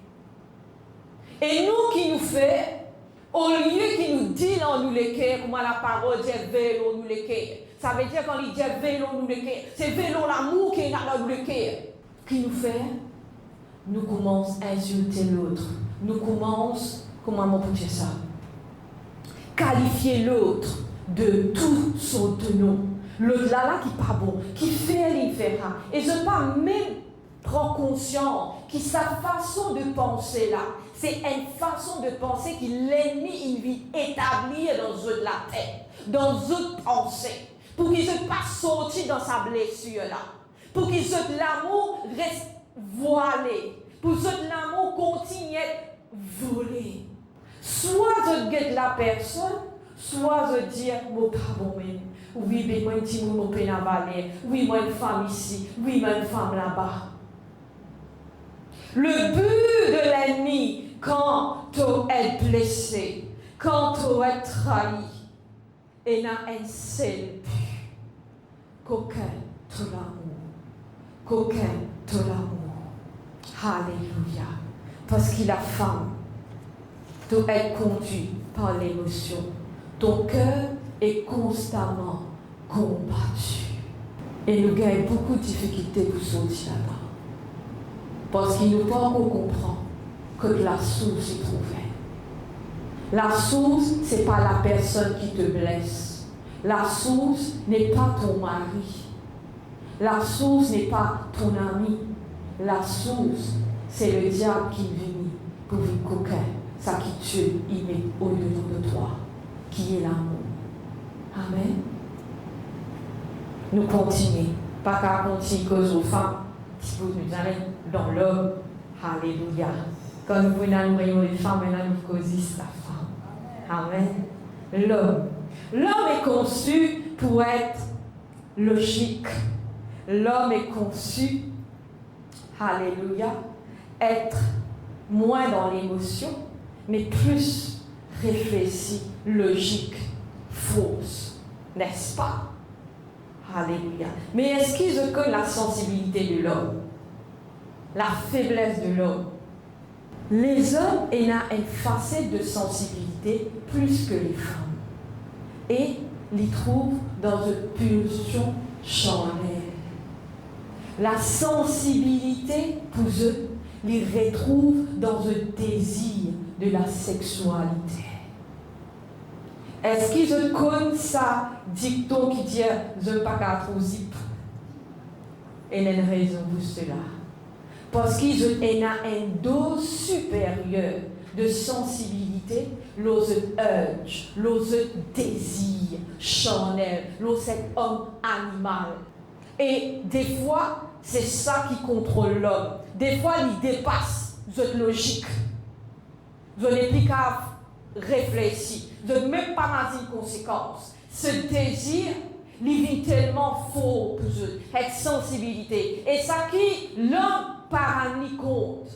Et nous qui nous fait, au lieu qu'il nous dit dans nous les cœurs, comme la parole dit vélo nous les cœurs. Ça veut dire quand il dit vélo nous les cœurs, c'est vélo l'amour qui est dans nous les cœurs. Qui nous fait? Nous commençons à insulter l'autre. Nous commençons, comment on peut dire ça? Qualifier l'autre de tout son nom. L'autre là qui n'est pas bon, qui fait l'inférieur. Et je ne pas même prendre conscience que sa façon de penser là, c'est une façon de penser que l'ennemi il vit établir dans la tête, dans une pensée, pour qu'il ne soit pas sorti dans sa blessure là, pour qu'il soit l'amour reste voilé, pour que l'amour continue à voler. Soit je guette la personne, soit je dis, mon pas bon même. Oui, mais moi, un petit mot, mon peine à valer. Oui, moi, une femme ici. Oui, moi, une femme là-bas. Le but de l'ennemi, quand tu es blessé, quand tu es trahi, il y a un seul but. Qu'aucun te l'amour. Qu'aucun te l'amour. Alléluia. Parce que la femme, tu es conduit par l'émotion. Ton cœur est constamment combattu. Et nous gagnons beaucoup de difficultés pour sortir là-bas. Parce qu'il ne peut pas comprendre que la source est trouvée. La source, ce n'est pas la personne qui te blesse. La source n'est pas ton mari. La source n'est pas ton ami. La source, c'est le diable qui vient pour vivre coquin. Ça qui tue, il met au-dedans de toi, qui est l'amour. Amen. Nous continuons. Pas qu'à continuer cause aux femmes, si vous nous allez dans l'homme. Alléluia. Quand nous prenons les femmes, maintenant nous causons la femme. Amen. L'homme. L'homme est conçu pour être logique. L'homme est conçu, alléluia, être moins dans l'émotion, mais plus réfléchi, logique, fausse, n'est-ce pas? Alléluia. Mais est-ce qu'ils ont que la sensibilité de l'homme? La faiblesse de l'homme? Les hommes, il y a une facette de sensibilité plus que les femmes. Et les trouvent dans une pulsion charnelle. La sensibilité, pour eux, les retrouve dans un désir de la sexualité. Est-ce qu'ils connaissent ça dicton qui dit « je ne pas qu'à trop zip » Et il y a une raison pour cela. Parce qu'ils ont une dose supérieure de sensibilité, l'autre urge, l'autre désir charnel, l'autre homme animal. Et des fois, c'est ça qui contrôle l'homme. Des fois, il dépasse votre logique. Vous n'êtes plus qu'à réfléchir. Vous n'êtes même pas dans une conséquence. Ce désir, il vient tellement fort pour vous. Cette sensibilité. Et ça qui, l'homme, par un compte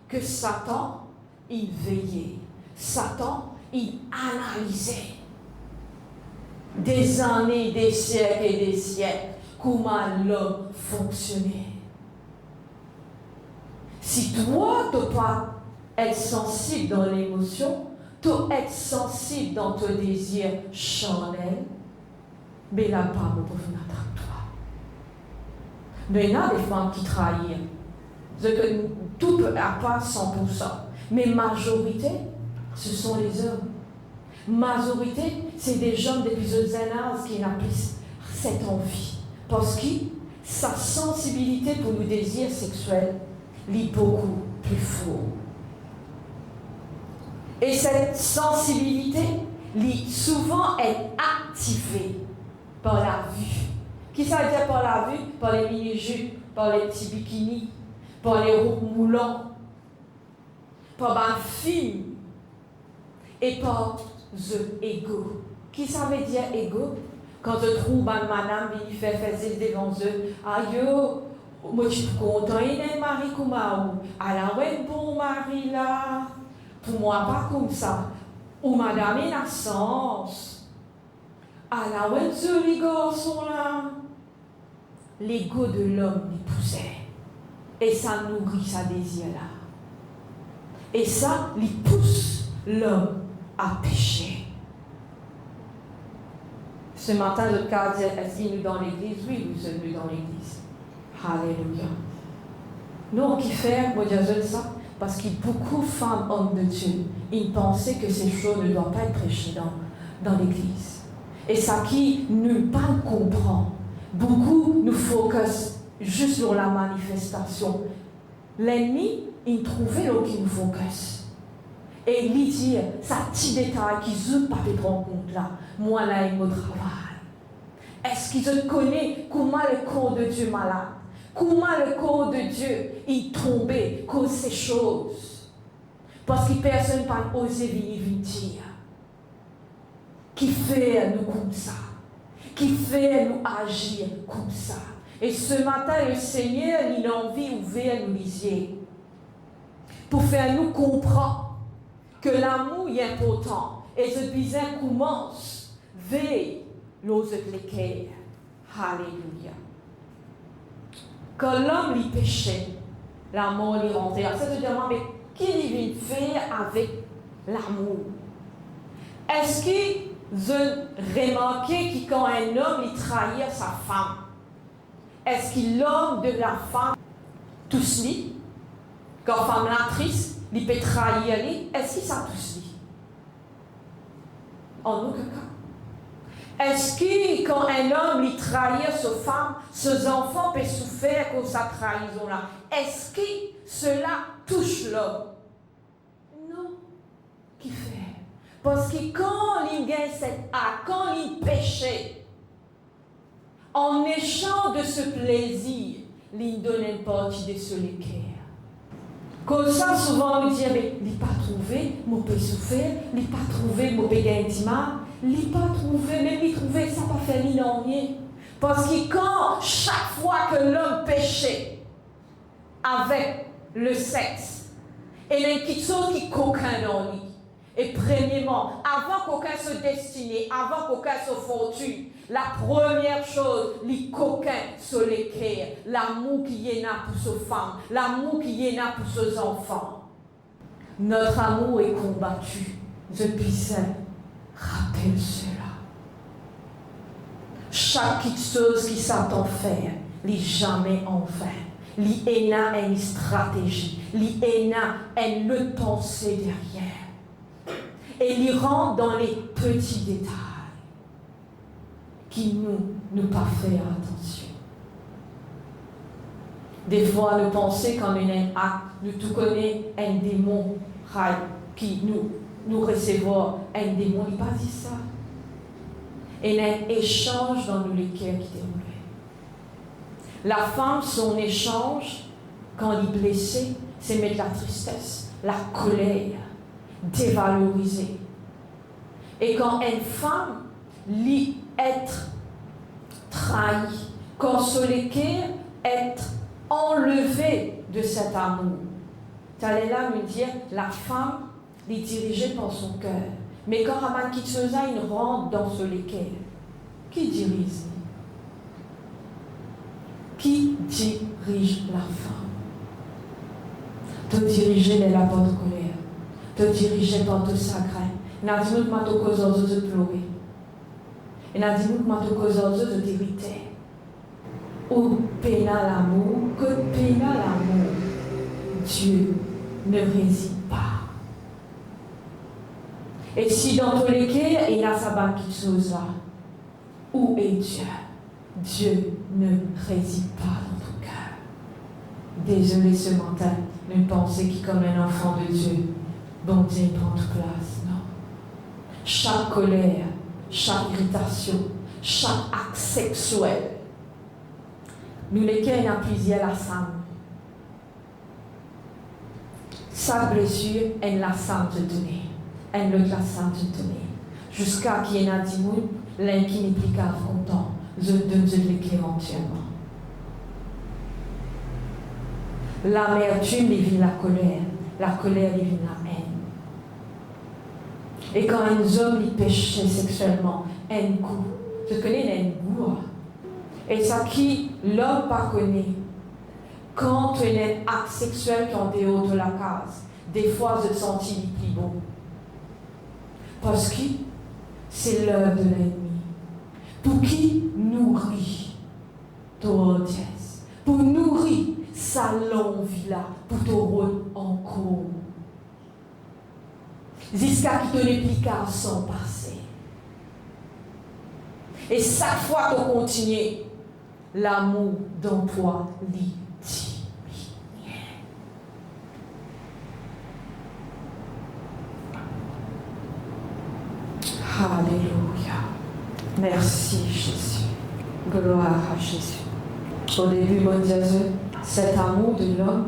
que Satan il veillait. Satan, il analysait. Des années, des siècles et des siècles, comment l'homme fonctionnait. Si toi, tu ne peux pas être sensible dans l'émotion, tu être sensible dans ton désir charnel, mais là, pas mon pauvre n'attend toi. Mais il y a des femmes qui trahissent. Tout peut pas 100%. Mais majorité, ce sont les hommes. Majorité, c'est des gens depuis des années qui n'ont plus cette envie. Parce que sa sensibilité pour le désir sexuel est beaucoup plus fort. Et cette sensibilité, souvent est activée par la vue. Qui ça veut dire par la vue? Par les mini-jupes, par les petits bikinis, par les robes moulantes, par un film et par l'ego. Qui ça veut dire ego? Quand je trouve une madame qui fait devant eux, aïe, moi je suis content, il est mari comme moi, alors un bon mari là, pour moi pas comme ça, ou madame il a sens, alors un joli garçon là, l'ego de l'homme les poussait, et ça nourrit sa désir là, et ça lui pousse l'homme à pécher. Ce matin, le cas dit, est-ce qu'il est dans l'église? Oui, nous sommes dans l'église. Alléluia. Nous, qui fait, moi, je dis ça, parce que beaucoup de femmes, hommes de Dieu, ils pensaient que ces choses ne doivent pas être prêchées dans l'église. Et ça qui nous pas comprend. Beaucoup nous focus juste sur la manifestation. L'ennemi, il trouvait là qui nous focus. Et il dit, ça petit détail qu'ils ne pas prendre en compte là. Moi là, il me travaille. Est-ce qu'ils connaissent comment le corps de Dieu est malade? Comment le corps de Dieu est tombé cause ces choses? Parce que personne n'a pas osé venir dire. Qui fait nous comme ça? Qui fait nous agir comme ça? Et ce matin, le Seigneur, il a envie d'ouvrir nos yeux pour faire nous comprendre que l'amour est important. Et ce bizarre commence veille l'ose de l'équerre. Alléluia. Quand l'homme lui péchait, l'amour lui rentrait. Ça se demande, mais qu'est-ce qu'il fait avec l'amour? Est-ce que vous remarquez que quand un homme il trahit sa femme, est-ce que l'homme de la femme touche lui? Quand la femme la triste, il peut trahir lui, est-ce que ça touche lui? En aucun cas. Est-ce que quand un homme lui trahit sa femme, ses enfants peuvent souffrir de sa trahison-là? Est-ce que cela touche l'homme? Non. Qui fait? Parce que quand il gagne cet acte, quand il péchait, en échange de ce plaisir, il donne une partie de ce l'équerre. Comme ça, souvent, on me dit, mais il n'a pas trouvé, mon peut souffrir, il n'a pas trouvé, mon peut gagner intima, il n'a pas trouvé, même il trouvait, ça n'a pas fait l'inornier. Parce que quand, chaque fois que l'homme péchait avec le sexe, il y a quelque chose qui coquin dans lui. Et premièrement, avant qu'aucun se destine, avant qu'aucun se fortune, la première chose, les coquins sur l'équerre, l'amour qui est là pour ses femmes, l'amour qui est là pour ses enfants. Notre amour est combattu. Depuis ça, rappelle cela. Chaque chose qui Satan fait, n'est jamais en vain. Il y a une stratégie, il y a une pensée derrière. Et il rentre dans les petits détails qui nous pas faire attention. Des fois, nous pensons comme un acte, nous tout connaissons un démon qui nous recevons un démon, il n'a pas dit ça. Et un échange dans le cœur qui déroulait. La femme, son échange, quand il est blessé, c'est mettre la tristesse, la colère, dévalorisée. Et quand une femme lit être trahie, quand son cœur est enlevé de cet amour, Tu allais là me dire, la femme est dirigée par son cœur. Mais quand Raman Kitsoza, il rentre dans ce lesquels, qui dirige? Qui dirige la femme? Te diriger les lapins de colère. Te diriger par tout sacré. N'a dit nous que ma cause de pleurer. Et n'a dit nous que ma cause de t'irriter. Ou pénal l'amour, que pénal l'amour, Dieu ne réside pas. Et si dans tous les cas, il y a sa banque qui chose là, où est Dieu? Dieu ne réside pas dans ton cœur. Désolé ce matin, une pensée qui comme un enfant de Dieu, bon Dieu prend toute place, non. Chaque colère, chaque irritation, chaque acte sexuel, nous lesquels n'a plusieurs la sang. Chaque blessure, elle la sang de donner. Elle le la sang de donner. Jusqu'à qu'il y ait un dimoun, l'un qui n'est plus qu'à content. Je donne l'éclair entièrement. L'amertume devient la colère devient la haine. Et quand un homme il pêche sexuellement, un goût, je connais un goût. Et ça qui l'homme pas connaît, quand tu as un acte sexuel qui est en dehors de la case, des fois je sens il plus bon. Parce que c'est l'œuvre de l'ennemi. Pour qui nourrit ton audience, pour nourrir sa longue vie là, pour ton rôle en cours. Jusqu'à qui te réplique à son passé. Et chaque fois qu'on continue, l'amour dans toi diminue. Alléluia. Merci Jésus. Gloire à Jésus. Au début, mon Dieu, cet amour de l'homme,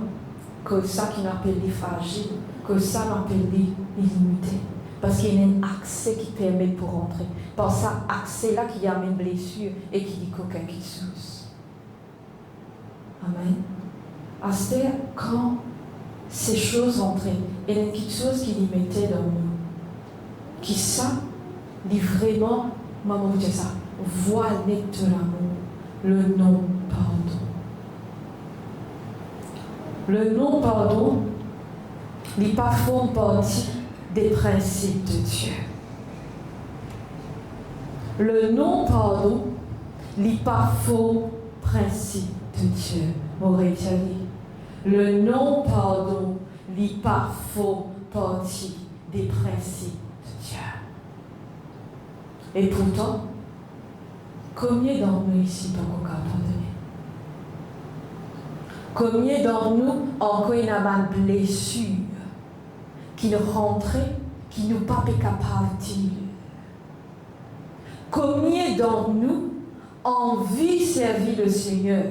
que ça qui m'appelle les fragiles, que ça m'appelle les limités. Parce qu'il y a un accès qui permet pour rentrer. Par ça, accès là qui amène blessure et qui dit qu'aucun qui souffre. Amen. Astère, quand ces choses entraient, il y a une petite chose qui les mettait dans nous. Qui ça, dit vraiment, maman vous dit ça, voile net de l'amour, le non-pardon. Le non-pardon n'est pas font partie des principes de Dieu. Le non-pardon n'est pas faux principe de Dieu. Le non-pardon n'est pas faux partie des principes de Dieu. Et pourtant, combien d'entre nous ici pas encore pardonner? Combien d'entre nous encore une blessure qui nous rentrait, qui nous pas capable de dire? Combien d'entre nous envie servir le Seigneur,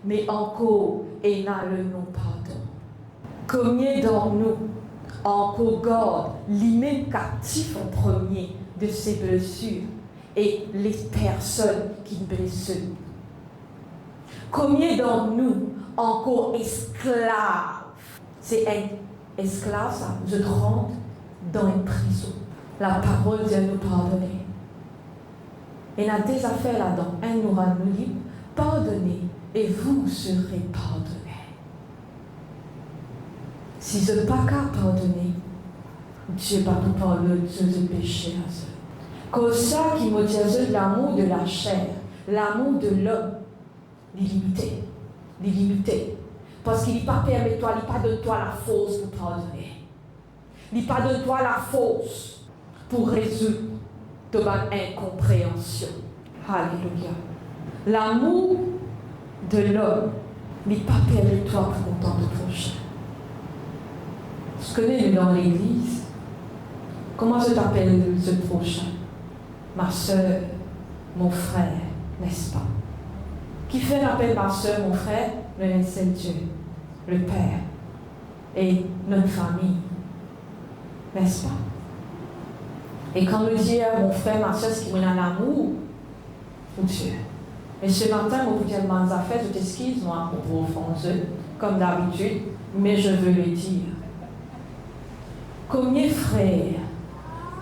mais encore et n'a le non-pardon? Combien d'entre nous encore gardent lui-même captif en premier de ces blessures et les personnes qui nous blessent? Combien d'entre nous encore esclaves? C'est un esclave, ça, je rentre dans une prison. La parole vient nous pardonner. Et il y a des affaires là-dedans. Un nous rend nous libre. Pardonnez et vous serez pardonnés. Si je n'ai pas qu'à pardonner, Dieu ne va pas pardonner de péché à ça. Comme ça qui me dit l'amour de la chair, l'amour de l'homme, l'illimité. Parce qu'il n'est pas permis toi, il n'est pas de toi la force pour pardonner. Il n'est pas de toi la force pour résoudre de ma incompréhension. Alléluia. L'amour de l'homme n'est pas permis toi pour mon temps de prochain. Je connais dans l'église. Comment je t'appelle ce prochain? Ma soeur, mon frère, n'est-ce pas? Qui fait l'appel ma soeur, mon frère? Le seul Dieu, le Père et notre famille, n'est-ce pas? Et quand nous dit mon frère, ma soeur, ce qui m'a l'amour pour Dieu. Et ce matin, mon petit affaire, je t'excuse, moi, pour offenser, comme d'habitude, Mais je veux le dire. Combien frères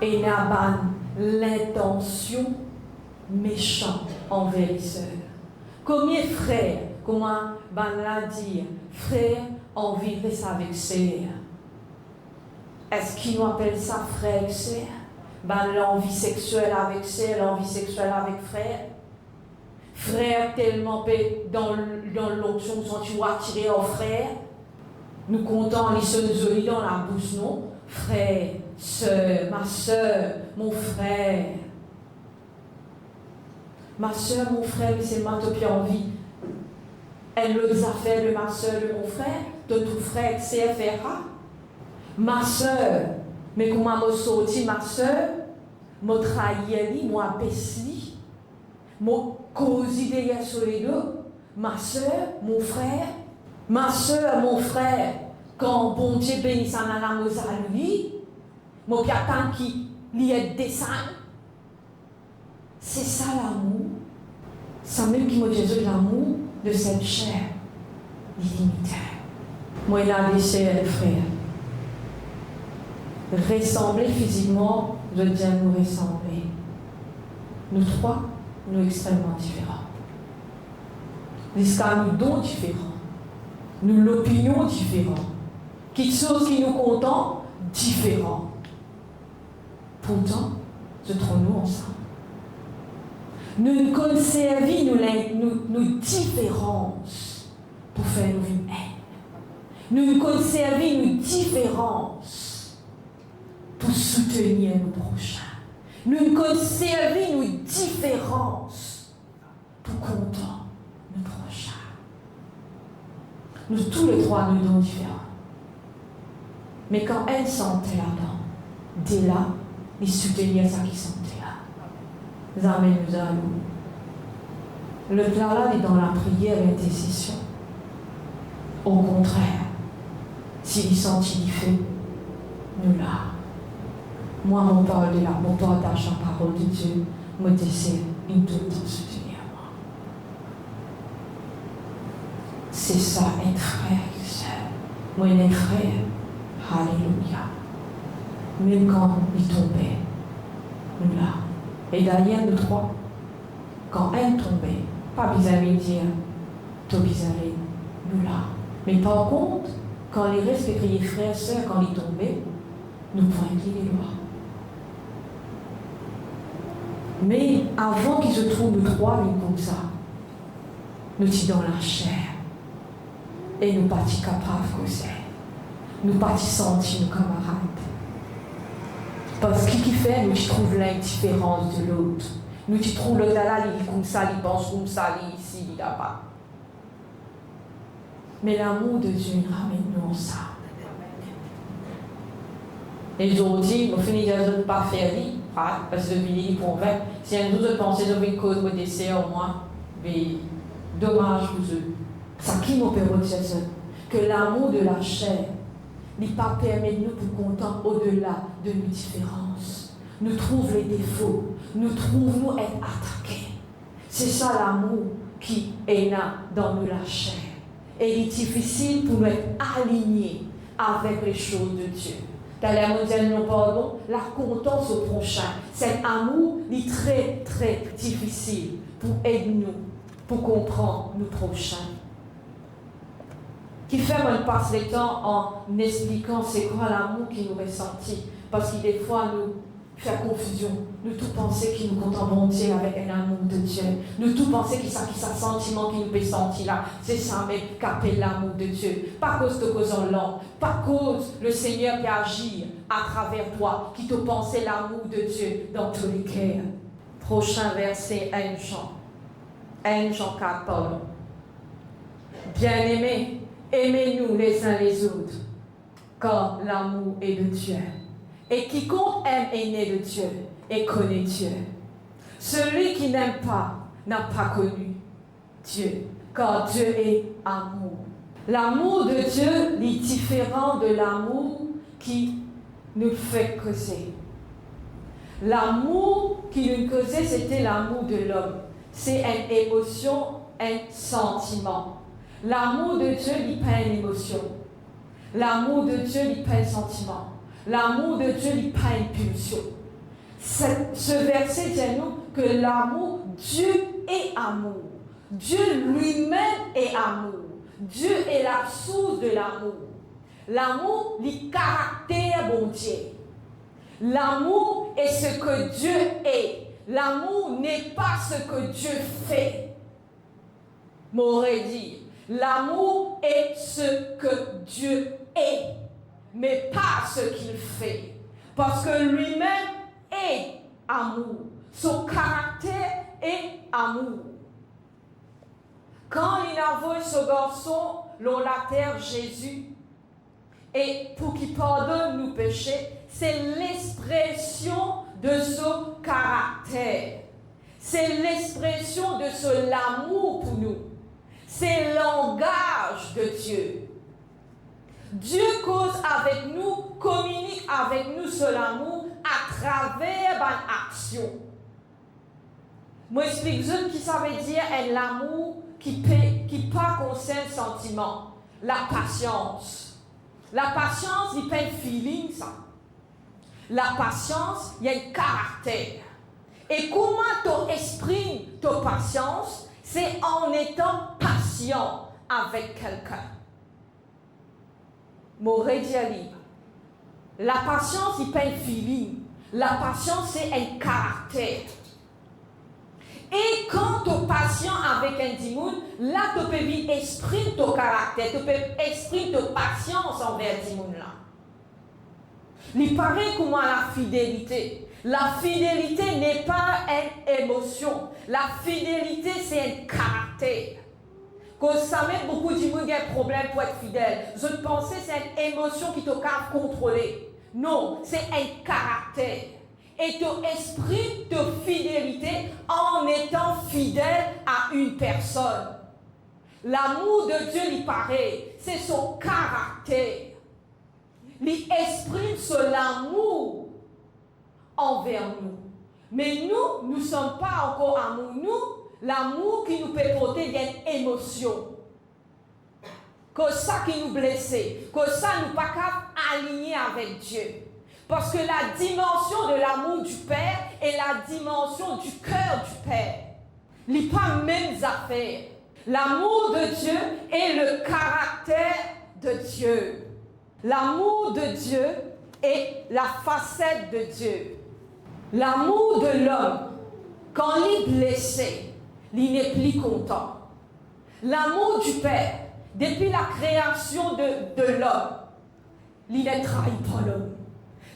et n'aban l'intention méchante envers les sœurs? Combien frères, comment ban la dire, frères envie de ça avec sœurs? Est-ce qu'ils nous appellent ça frère et sœur? Ben, l'envie sexuelle avec sœur, l'envie sexuelle avec frère. Frère tellement dans l'onction, sont tu attiré au frère. Nous comptons les sœurs jolies dans la bouche, non? Frère, sœur, ma sœur, mon frère. Ma sœur, mon frère, c'est ma topie envie. Elle le affaires de ma sœur, de mon frère, de tout frère, c'est fera. Ma sœur, mais comment me sorti ma sœur, me trahir, moi pesli, me causer derrière sur les deux, ma sœur, mon frère, ma sœur, mon frère, quand bon Dieu bénit sa nana à lui, mon piatan qui lui est descend. C'est ça l'amour. Ça même qui me dit l'amour de cette chair illimitée. Moi, il a des sœurs et frères. Ressembler physiquement, je dis à nous ressembler. Nous trois, nous extrêmement différents. Jusqu'à nous dons différents. Nous l'opinion différente. Quelque chose qui nous content, différent. Pourtant, se trouvons ensemble. Nous conservons nos différences pour faire nos vies haine. Nous conservons nos différences pour soutenir nos prochains. Nous conservons nos différences pour contenter nos prochains. Nous tous les trois nous donnons différents. Mais quand elle sentait là-dedans, dès là, ils soutenaient ça qui sentait là. Les amis nous allons. Le plan là est dans la prière et l'intercession. Au contraire, s'il sentit il fait, nous là. Moi, mon parole de là, mon partage la parole de Dieu, me désire une tout le temps soutenir moi. C'est ça, être frère et sœur. Moi, un frère, alléluia. Même quand il tombait, nous là. Et derrière nous trois, quand elle tombait, pas besoin de dire, tu besoin nous là. Mais par contre, quand les respectés frères et sœurs, quand ils tombaient, nous pointions les doigts. Mais avant qu'ils se trouvent nous trois, nous comme ça, nous sommes dans la chair. Et nous ne sommes pas capables de causer. Nous ne sommes pas sentis nos camarades. Parce que ce qui fait, nous trouvons l'indifférence de l'autre. Nous trouvons l'autre là, il est comme ça, il pense comme ça, il est ici, il est là-bas. Mais l'amour de Dieu ramène nous ensemble. Et aujourd'hui, nous finissons de ne pas faire rire, parce que nous convainc. Si un jour je pensais que je cause de décès au moins, mais dommage pour eux. Ça qui m'a permis de dire que l'amour de la chair n'est pas permis de nous pour compter au-delà de nos différences. Nous trouvons les défauts, nous trouvons être attaqués. C'est ça l'amour qui est là dans nous la chair. Et il est difficile pour nous être alignés avec les choses de Dieu. Dans la mondiale, nous pardon, la confiance au prochain. Cet amour est très, très difficile pour aider nous, pour comprendre nos prochains. Qui fait qu'on passe le temps en expliquant c'est quoi l'amour qui nous ressentit. Parce que des fois, nous faisons confusion. Nous tous pensons qu'il nous compte monter avec un amour de Dieu. Nous tous pensons qu'il y a un sentiment qui nous peut sentir là. C'est ça même qu'appelle l'amour de Dieu. Pas cause de cause en langue. Pas cause le Seigneur qui agit à travers toi, qui te pensait l'amour de Dieu dans tous les cœurs. Prochain verset, 1 Jean. 1 Jean 4, Paul. Bien-aimés, aimez-nous les uns les autres, car l'amour est de Dieu. Et quiconque aime est né de Dieu et connaît Dieu. Celui qui n'aime pas n'a pas connu Dieu, car Dieu est amour. L'amour de Dieu est différent de l'amour qui nous fait causer. L'amour qui nous causait, c'était l'amour de l'homme. C'est une émotion, un sentiment. L'amour de Dieu n'est pas une émotion. L'amour de Dieu n'est pas un sentiment. L'amour de Dieu n'est pas une pulsion. Ce verset dit nous que l'amour, Dieu est amour. Dieu lui-même est amour. Dieu est la source de l'amour. L'amour, le caractère bon Dieu. L'amour est ce que Dieu est. L'amour n'est pas ce que Dieu fait. M'aurait dit, l'amour est ce que Dieu est, mais pas ce qu'il fait. Parce que lui-même est amour. Son caractère est amour. Quand il a envoyé ce garçon dans la terre, Jésus, et pour qu'il pardonne nos péchés, c'est l'expression de son caractère. C'est l'expression de son amour pour nous. C'est le langage de Dieu. Dieu cause avec nous, communique avec nous sur l'amour à travers une action. Moi, j'explique qui ça veut dire l'amour qui pas concerne le sentiment. La patience. La patience, il n'y a pas un feeling, ça. La patience, il y a un caractère. Et comment tu exprimes ta patience? C'est en étant patient avec quelqu'un. M'aurait dit la patience, il n'y a pas un feeling. La patience, c'est un caractère. Et quand tu es patient avec un dimoun, là, tu peux exprimer ton caractère, tu peux exprimer ta patience envers le dimoun là. Il paraît comment la fidélité. La fidélité n'est pas une émotion. La fidélité, c'est un caractère. Quand ça met beaucoup de gens qui ont un problème pour être fidèle, je pensais que c'est une émotion qui te capte contrôler. Non, c'est un caractère. Et tu exprimes ta fidélité en étant fidèle à une personne. L'amour de Dieu, il paraît, c'est son caractère. Il exprime son amour envers nous. Mais nous ne sommes pas encore amour. Nous, l'amour qui nous peut porter, il y a une émotion. Que ça qui nous blesse, que ça nous pas capable aligner avec Dieu. Parce que la dimension de l'amour du Père est la dimension du cœur du Père. Il n'y a pas les mêmes affaires. L'amour de Dieu est le caractère de Dieu. L'amour de Dieu est la facette de Dieu. L'amour de l'homme, quand il est blessé, il n'est plus content. L'amour du Père, depuis la création de l'homme, il n'est trahi par l'homme.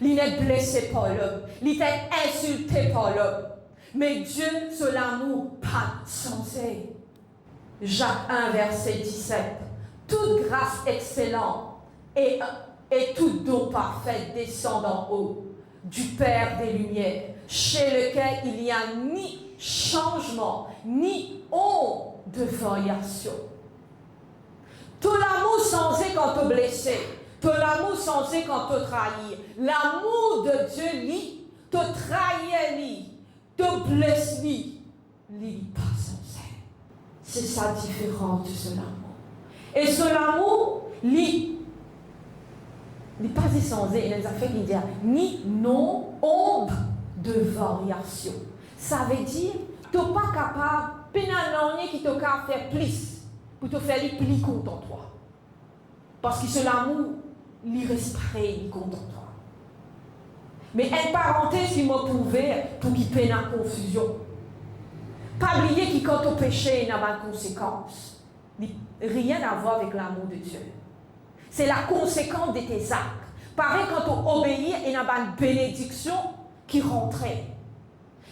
Il n'est blessé par l'homme. Il est insulté par l'homme. Mais Dieu, c'est l'amour pas censé. Jacques 1, verset 17. Toute grâce excellente et tout don parfait descend d'en haut, du Père des Lumières, chez lequel il n'y a ni changement, ni honte de variation. Tout l'amour censé quand tu es blessé, tout l'amour censé quand tu trahis. L'amour de Dieu, lui, te trahir, lui, te blesse, lui, n'est pas censé. C'est ça différence de ce amour. Et ce amour, lui, n'est pas censé, il y a des affaires qui disent ni non ombre de variation. Ça veut dire, tu n'es pas capable, pénalement, qui te capable faire plus, pour te faire plus content toi. Parce que ce l'amour, il reste prêt, il content toi. Mais une parenthèse qui m'a prouvé pour qu'il peine en confusion. Pas oublier que quand tu péché, il y a une conséquence. Rien à voir avec l'amour de Dieu. C'est la conséquence de tes actes. Pareil, quand tu obéis, il y a une bénédiction qui rentrait.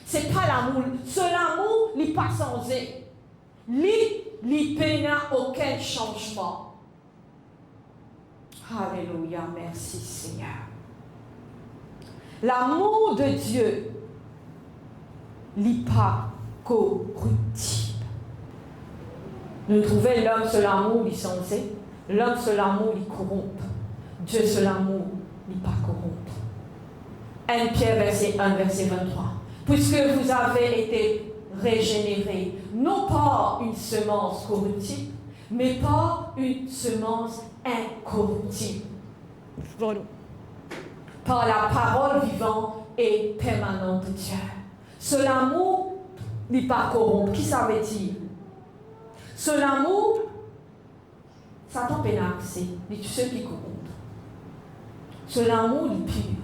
Ce n'est pas l'amour. Ce l'amour, il n'est pas censé. Il n'a aucun changement. Alléluia, merci Seigneur. L'amour de Dieu n'est pas corruptible. Nous trouvons l'homme sur l'amour, il est censé. L'homme sur l'amour, il corrompt. Dieu sur l'amour, il n'est pas corrompt. 1 Pierre, verset 1, verset 23. Puisque vous avez été régénérés, non pas une semence corruptible, mais pas une semence incorruptible, par la parole vivante et permanente de Dieu. Son amour n'est pas corrompu. Qui ça veut dire? Son amour, Satan peut accès de tous ceux qui corrompent. Son amour est pur.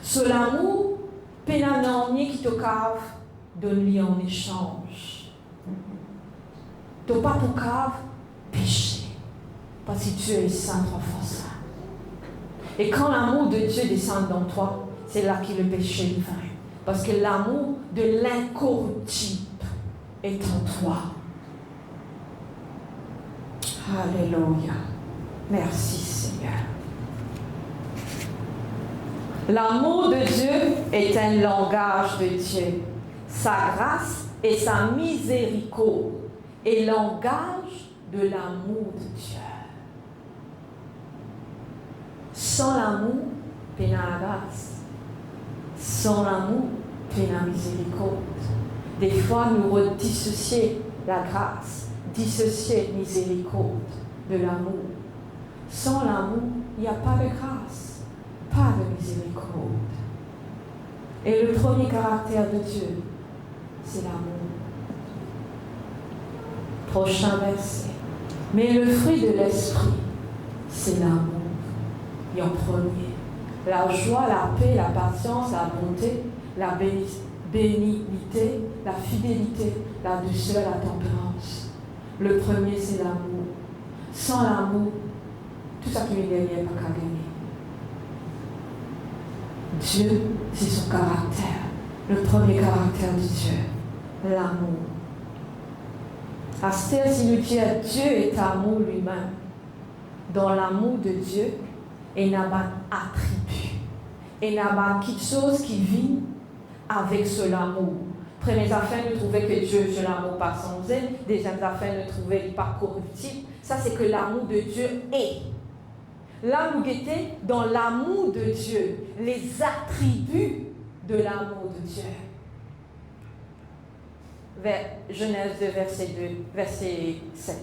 Son amour peut n'amener qui te cave donne-lui en échange. Tu n'as pas pour cave péché. Parce que Dieu est saint, enfant saint. Et quand l'amour de Dieu descend dans toi, c'est là que le péché vient. Parce que l'amour de l'incorruptible est en toi. Alléluia. Merci Seigneur. L'amour de Dieu est un langage de Dieu. Sa grâce et sa miséricorde est langage de l'amour de Dieu. Sans l'amour, pas la grâce. Sans l'amour, pas la miséricorde. Des fois, nous dissocions la grâce, dissocier miséricorde de l'amour. Sans l'amour, il n'y a pas de grâce, pas de miséricorde. Et le premier caractère de Dieu, c'est l'amour. Prochain verset. Mais le fruit de l'esprit, c'est l'amour. Et en premier, la joie, la paix, la patience, la bonté, la bénignité, la fidélité, la douceur, la tempérance. Le premier, c'est l'amour. Sans l'amour, tout ça qui vient derrière n'a pas qu'à gagner. Dieu, c'est son caractère. Le premier caractère de Dieu, l'amour. Astère, si nous disons Dieu est amour lui-même, dans l'amour de Dieu, il n'y a pas d'attribut. Il n'y a pas quelque chose qui vit avec ce amour. Première affaire, nous trouvons que Dieu, je l'amour pas sans elle. Deuxième affaire, nous trouvons qu'il n'est pas corruptible. Ça, c'est que l'amour de Dieu est. Là, nous guettons dans l'amour de Dieu, les attributs de l'amour de Dieu. Genèse 2, verset 7.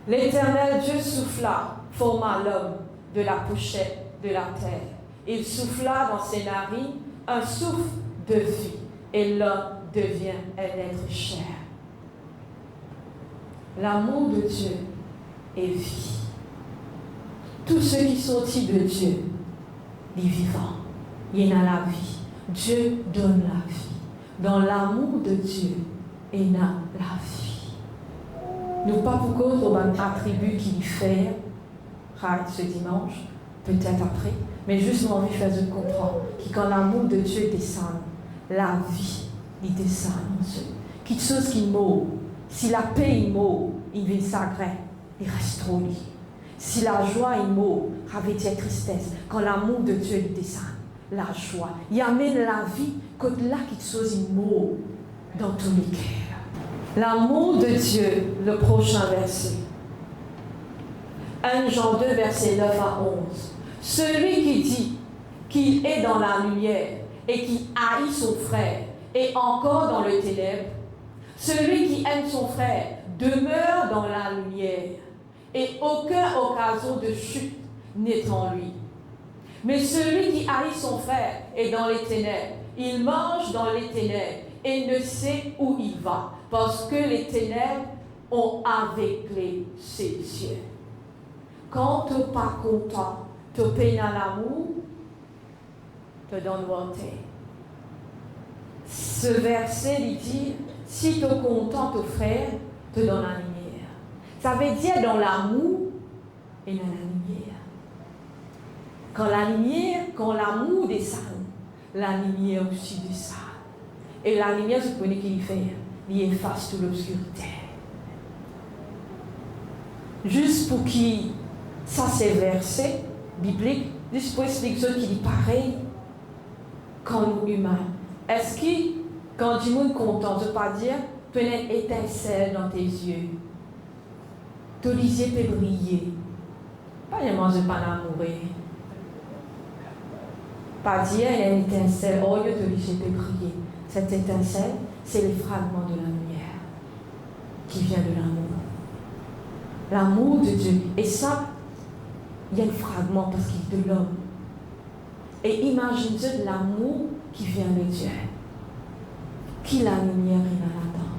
L'Éternel Dieu souffla, forma l'homme de la poussière de la terre. Il souffla dans ses narines un souffle de vie, et l'homme devient un être cher. L'amour de Dieu est vie. Tous ceux qui sont sortis de Dieu, les vivants, il y en a la vie. Dieu donne la vie. Dans l'amour de Dieu, il y a la vie. Nous pas pour cause au bon attribut qu'il fait ce dimanche, peut-être après, mais juste nous envie de faire comprendre que quand l'amour de Dieu descend, la vie, il descend en Dieu. Quelque chose qui meurt, si la paix il meurt, il vient sacré, il reste trop lié. Si la joie il meurt, avec la tristesse, quand l'amour de Dieu il descend, la joie, il amène la vie, quand là quelque chose il meurt dans tous les cœurs. L'amour de Dieu, le prochain verset. 1 Jean 2, verset 9 à 11. Celui qui dit qu'il est dans la lumière et qui haït son frère est encore dans le ténèbre. Celui qui aime son frère demeure dans la lumière et aucune occasion de chute n'est en lui. Mais celui qui haït son frère est dans les ténèbres. Il mange dans les ténèbres et ne sait où il va parce que les ténèbres ont aveuglé ses yeux. Quand tu n'es pas content, tu peines à l'amour, tu donnes volonté. Ce verset il dit, si tu es content, ton frère te donne la lumière. Ça veut dire dans l'amour, il y a la lumière. Quand l'amour descend, la lumière aussi descend. Et la lumière, vous connaissez qu'il fait, il efface toute l'obscurité. Juste pour qu'il, ça c'est verset biblique, juste pour expliquer ce qui est pareil quand nous humains. Est-ce que, quand du monde content, je ne veux pas dire, tu as une étincelle dans tes yeux. Ton yeux peut briller. Pas de manger pas d'amourer. Pas dire, il y a une étincelle, oh, ton yeux peut briller. Cette étincelle, c'est les fragments de la lumière qui vient de l'amour. L'amour de Dieu. Et ça, il y a un fragment parce qu'il est de l'homme. Et imagine-toi de l'amour qui vient de Dieu. Qui la lumière est là-dedans.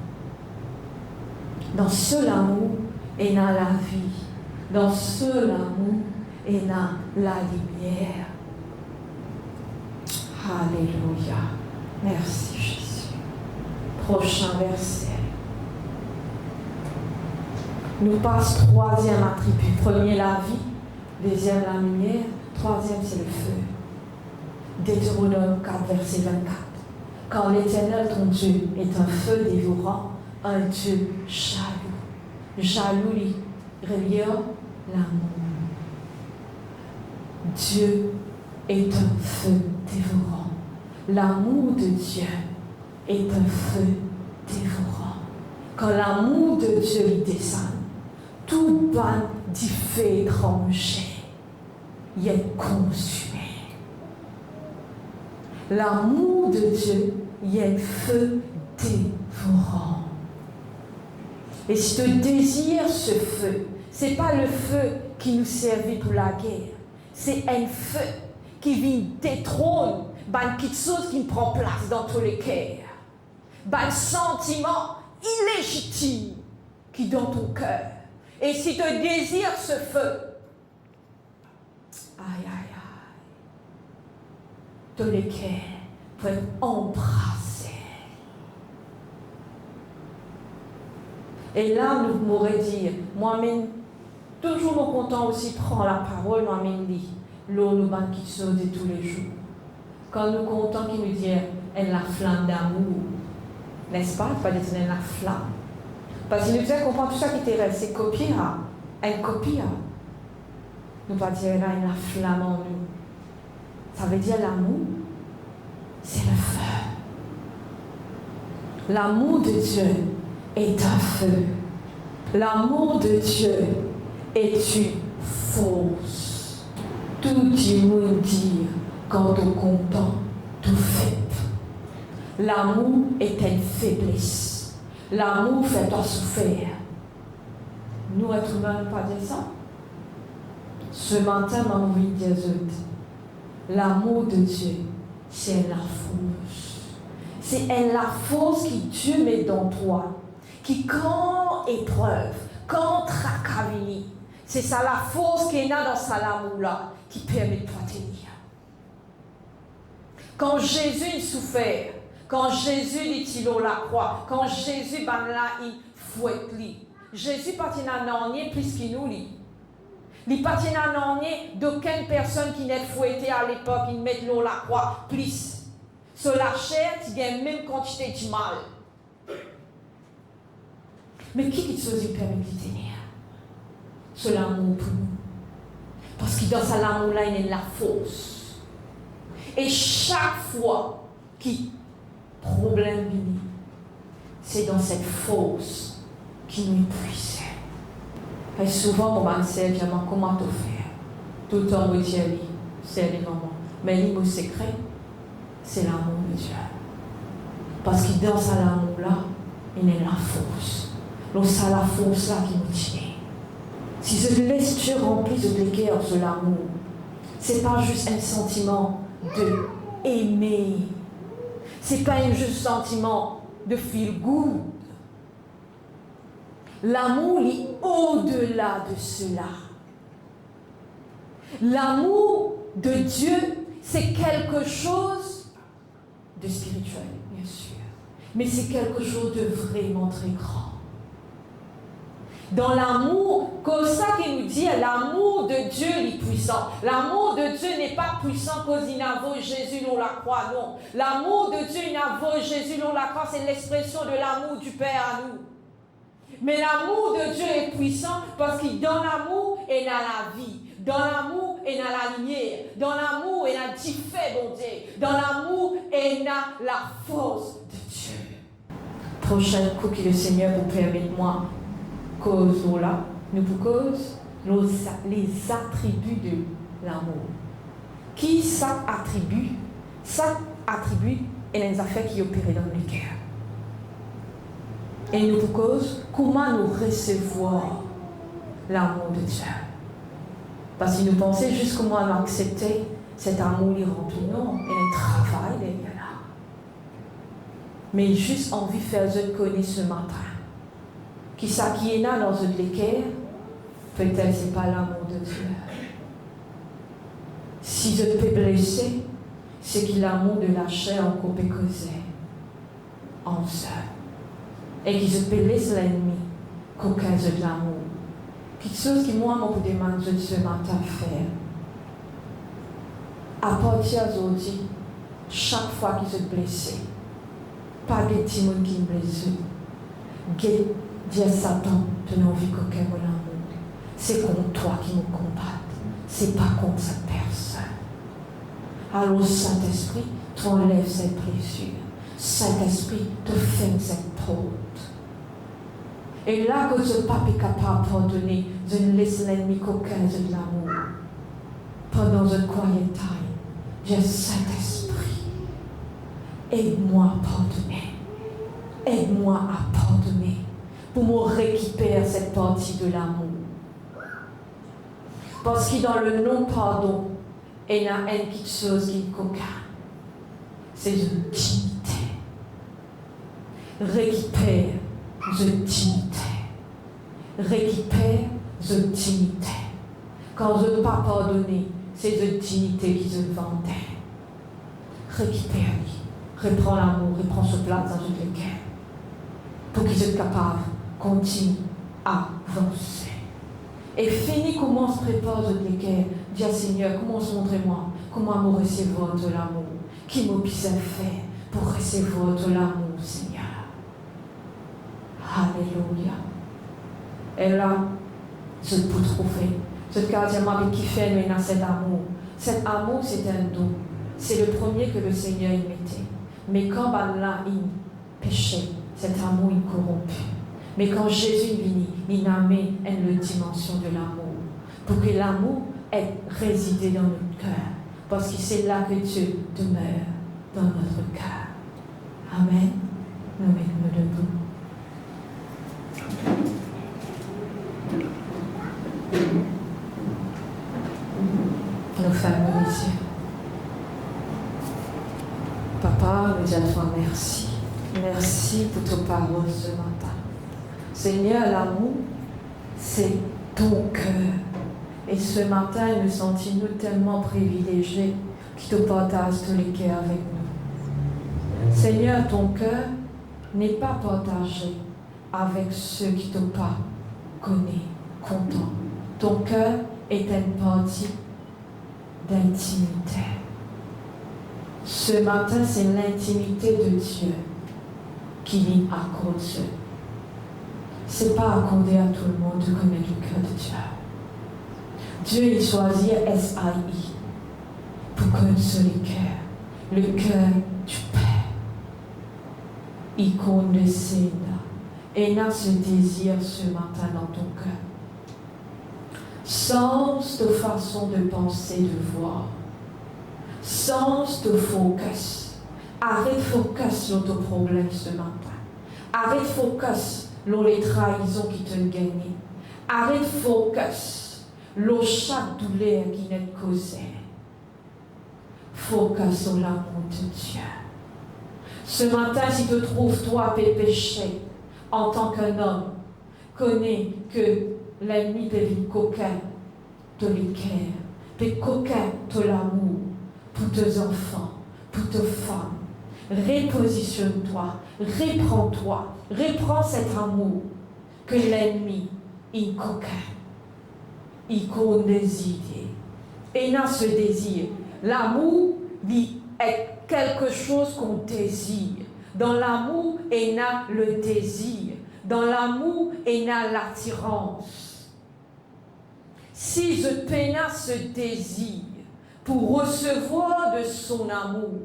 Dans ce amour est dans la vie. Dans ce amour est dans la lumière. Alléluia. Merci Jésus. Prochain verset. Nous passe troisième attribut. Premier, la vie. Deuxième, la lumière. Troisième, c'est le feu. Deutéronome 4, verset 24. Quand l'Éternel, ton Dieu, est un feu dévorant, un Dieu jaloux. Jaloux, reliant l'amour. Dieu est un feu dévorant. L'amour de Dieu est un feu dévorant. Quand l'amour de Dieu y descend, tout ban du feu étranger y est consumé. L'amour de Dieu y est un feu dévorant. Et si tu désires ce feu, ce n'est pas le feu qui nous servit pour la guerre. C'est un feu qui vient détrôner quelque chose qui prend place dans tous les cœurs. Un sentiment illégitime qui est dans ton cœur. Et si tu désires ce feu, aïe, aïe, aïe, tous les cœurs peuvent être embrassés. Et là, nous m'aurez dit, moi-même, toujours mon content aussi prend la parole, moi-même dit, l'eau nous bat qui sort de tous les jours. Quand nous comptons qui nous dit, elle la flamme d'amour, n'est-ce pas? Pas dire elle la flamme. Parce qu'il nous dit qu'on prend tout ça qui terrestre, c'est copier, elle copie. Nous pas dire elle a la flamme en nous. Ça veut dire l'amour, c'est le feu. L'amour de Dieu est un feu. L'amour de Dieu est une force. Tout le monde dit quand on content, tout fait. L'amour est une faiblesse. L'amour fait toi souffrir. Nous, êtres humains, pas dire ça. Ce matin, m'a envie de dire l'amour de Dieu, c'est la force. C'est la force que Dieu met dans toi. Qui, quand épreuve, quand tracavini, c'est ça la force qu'il y a dans sa amour-là qui permet de toi tenir. Quand Jésus souffert, quand Jésus dit la croix, quand Jésus il fouette lui. Jésus pas un plus qu'il nous lit. Il pas un d'aucune personne qui n'est fouettée à l'époque, il met l'eau la croix plus. Sur la chair, tu gagnes même quantité de mal. Mais qui chose permet de tenir? C'est l'amour pour nous. Parce que dans cet amour-là, il y a la force. Et chaque fois qu'il problème vient, c'est dans cette force qui nous épuise. Et souvent, mon mancel, je me demande comment te faire. Tout le temps, je dis, c'est les moments. Mais le mot secret, c'est l'amour de Dieu. Parce que dans cet amour-là, il y a la force. Donc, c'est la force-là qui nous tient. Si je te laisse Dieu remplir de tes cœurs sur l'amour, ce n'est pas juste un sentiment de aimer. Ce n'est pas un juste sentiment de feel good. L'amour est au-delà de cela. L'amour de Dieu, c'est quelque chose de spirituel, bien sûr. Mais c'est quelque chose de vraiment très grand. Dans l'amour, comme ça qu'il nous dit, l'amour de Dieu est puissant. L'amour de Dieu n'est pas puissant parce qu'il n'a pas Jésus dans la croix, non. L'amour de Dieu, il n'a pas Jésus dans la croix, c'est l'expression de l'amour du Père à nous. Mais l'amour de Dieu est puissant parce que dans l'amour, il y a la vie. Dans l'amour, il y a la lumière. Dans l'amour, il y a du fait, bon Dieu. Dans l'amour, il y a la force de Dieu. Prochain coup que le Seigneur vous permet de moi, cause là, nous vous cause les attributs de l'amour. Qui ça attribue? Ça attribue et les affaires qui opèrent dans le cœur. Et nous vous cause comment nous recevoir l'amour de Dieu. Parce que nous pensons juste comment nous accepter cet amour il remplit. Non, il y a un travail derrière là. Mais juste envie de faire je connais ce matin. Qui ça qui est là dans une l'équerre, peut-être c'est pas l'amour de Dieu. Si je peux blesser, c'est qu'il l'amour de la chair en peut causer en ça. Et que je peux laisser l'ennemi qu'aucun de l'amour. Quelque chose qui moi me demande de ce matin faire. À partir d'aujourd'hui, chaque fois que je suis blessé, pas de petit monde qui me blesse. Dire Satan, tu n'as envie qu'aucun mon amour. C'est contre toi qui me combatte. C'est pas contre cette personne. Alors Saint-Esprit, tu enlèves cette blessure. Saint-Esprit, te ferme cette porte. Et là que ce pape est capable de pardonner, je ne laisse l'ennemi qu'aucun de l'amour. Pendant un quiet time, j'ai Saint-Esprit. Aide-moi à pardonner. Aide-moi à pardonner. Pour me récupérer cette partie de l'amour. Parce que dans le non-pardon, il y a quelque chose qui est coquin. C'est une dignité. Récupère une dignité. Récupère une dignité. Quand je ne peux pas pardonner, c'est une dignité qui se vendait. Récupère-le. Reprends l'amour, reprends ce place dans une cœur. Pour qu'il soit capable de continuer à avancer. Et fini comment se prépare de l'équerre. Dis à Seigneur, comment montrez-moi comment me recevoir de l'amour. Qui me puisse faire pour recevoir de l'amour, Seigneur. Alléluia. Et là, je peux trouver. Ce quasiment qui fait maintenant cet amour. Cet amour, c'est un don. C'est le premier que le Seigneur y mettait. Mais quand là, il péchait, cet amour est corrompu. Mais quand Jésus est venu, il a mis une dimension de l'amour. Pour que l'amour ait résidé dans notre cœur. Parce que c'est là que Dieu demeure dans notre cœur. Amen. Nous mettons debout. Nous fermons les yeux. Papa, nous disons à toi merci. Merci pour tes paroles ce matin. Seigneur, l'amour, c'est ton cœur. Et ce matin, nous sentons-nous tellement privilégiés que tu partages tous les cœurs avec nous. Seigneur, ton cœur n'est pas partagé avec ceux qui ne t'ont pas connu, content. Ton cœur est une partie d'intimité. Ce matin, c'est l'intimité de Dieu qui lui accorde. Ce n'est pas accordé à tout le monde de connaître le cœur de Dieu. Dieu, il choisit S.I.I. pour qu'un seul cœur, le cœur du Père. Il condescende et n'a ce désir ce matin dans ton cœur. Sens de façon de penser, de voir. Sens de focus. Arrête focus sur ton problème ce matin. Arrête focus sur les trahisons qui te gagnent. Arrête focus sur chaque douleur qui n'est causée. Focus sur l'amour de Dieu. Ce matin, si tu trouves toi péché en tant qu'un homme, connais que l'ennemi peut vivre coquin de l'équerre, peut coquin de l'amour pour tes enfants, pour tes femmes. Repositionne-toi, reprends-toi, reprends cet amour que l'ennemi il coquin, il a désir. Et dans ce désir, l'amour est quelque chose qu'on désire. Dans l'amour, il y a le désir. Dans l'amour, il y a l'attirance. Si je peine ce désir pour recevoir de son amour,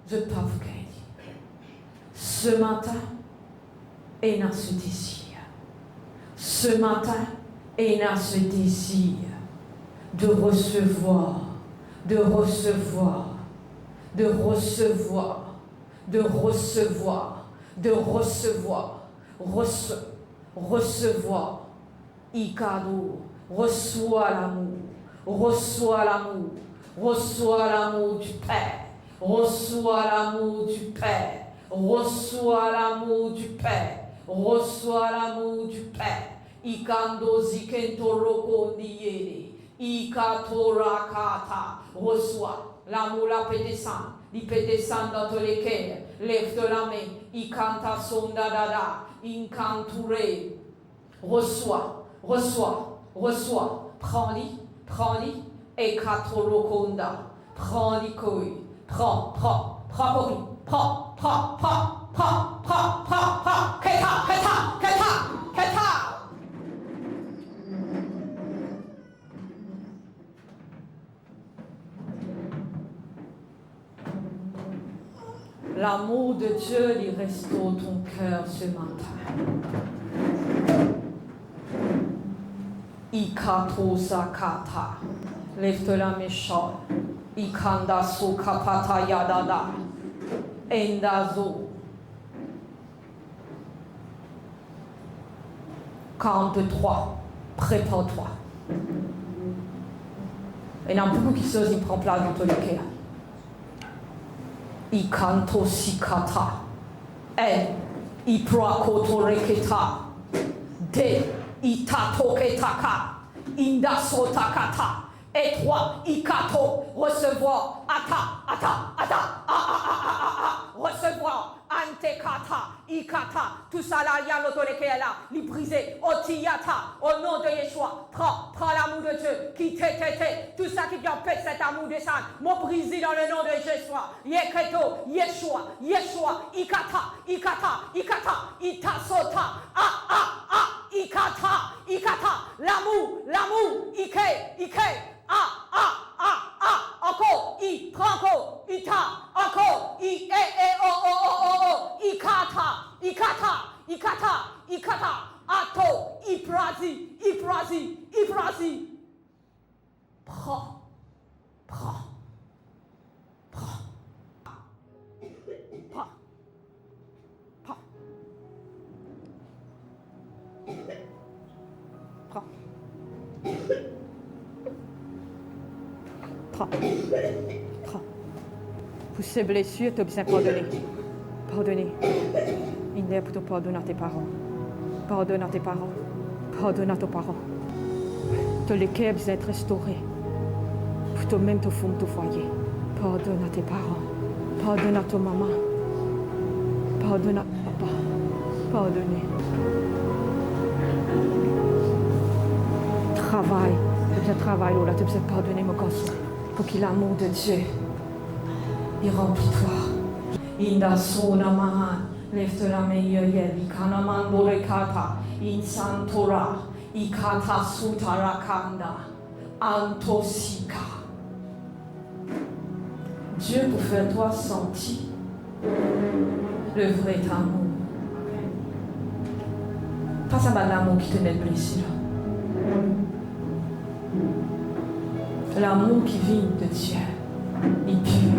je ne peux pas vous gagner. Ce matin, il y a ce désir. Ce matin, il y a ce désir de recevoir, de recevoir, de recevoir, de recevoir, de recevoir, recevoir. Icaro, reçois l'amour, Reçois l'amour. Reçois l'amour du Père. Reçois l'amour du Père. Reçois l'amour du Père. Reçois l'amour du Père. Ikando zikentoro niere. Ikatora kata. Reçois. L'amour la peut descendre. Il peut descendre dans tous les cœurs. Lève de la main. Ikanta sonda dada. Inkanture. Reçois. Reçois. Reçois. Prends-les. Prends-les. Ekatorokonda. Prends-les couilles. Prends. Keta. L'amour de Dieu, il restaure ton cœur ce matin. Ikato sakata. Lève la méchante. Ikanda sukapata yadada. Endazo. Compte 3. Prépare-toi. Il y en a beaucoup qui se disent, prend place dans tous les cœurs. Ikanto sikata. Iprakotoreketa. De itatoketaka. Indasotakata. Et 3, ikato, recevoir, recevoir, antekata, ikata, tout ça là, il y a l'autorité qui est là, les briser, otiyata, au nom de Yeshua, prends l'amour de Dieu, qui te, tout ça qui vient empêcher cet amour de sang, mon brisé dans le nom de Yeshua, Yeketo, Yeshua, ikata, itasota, ikata, l'amour, ike, encore, tranco, encore, ikata, ato, iprasi, prends, Prends. Pour ces blessures, tu as besoin de pardonner. Il est pour te pardonner à tes parents. Pardonne à tes parents. Tous les cœurs besoin d'être restaurés. Pour toi-même, te fondre ton foyer. Pardonne à tes parents. Pardonne à ta maman. Pardonne à papa. Pardonnez. Travail. Tu as besoin de travail, là. Tu as besoin de pardonner mon corps. Pour que l'amour de Dieu, il remplit toi. Inda sona mahan, lève la meilleure yel, ikana mandore kata, insantora, ikata sutarakanda, antosika. Dieu pour faire toi sentir le vrai amour. Pas ça l'amour qui te met blessé là. L'amour qui vient de Dieu, il est pur.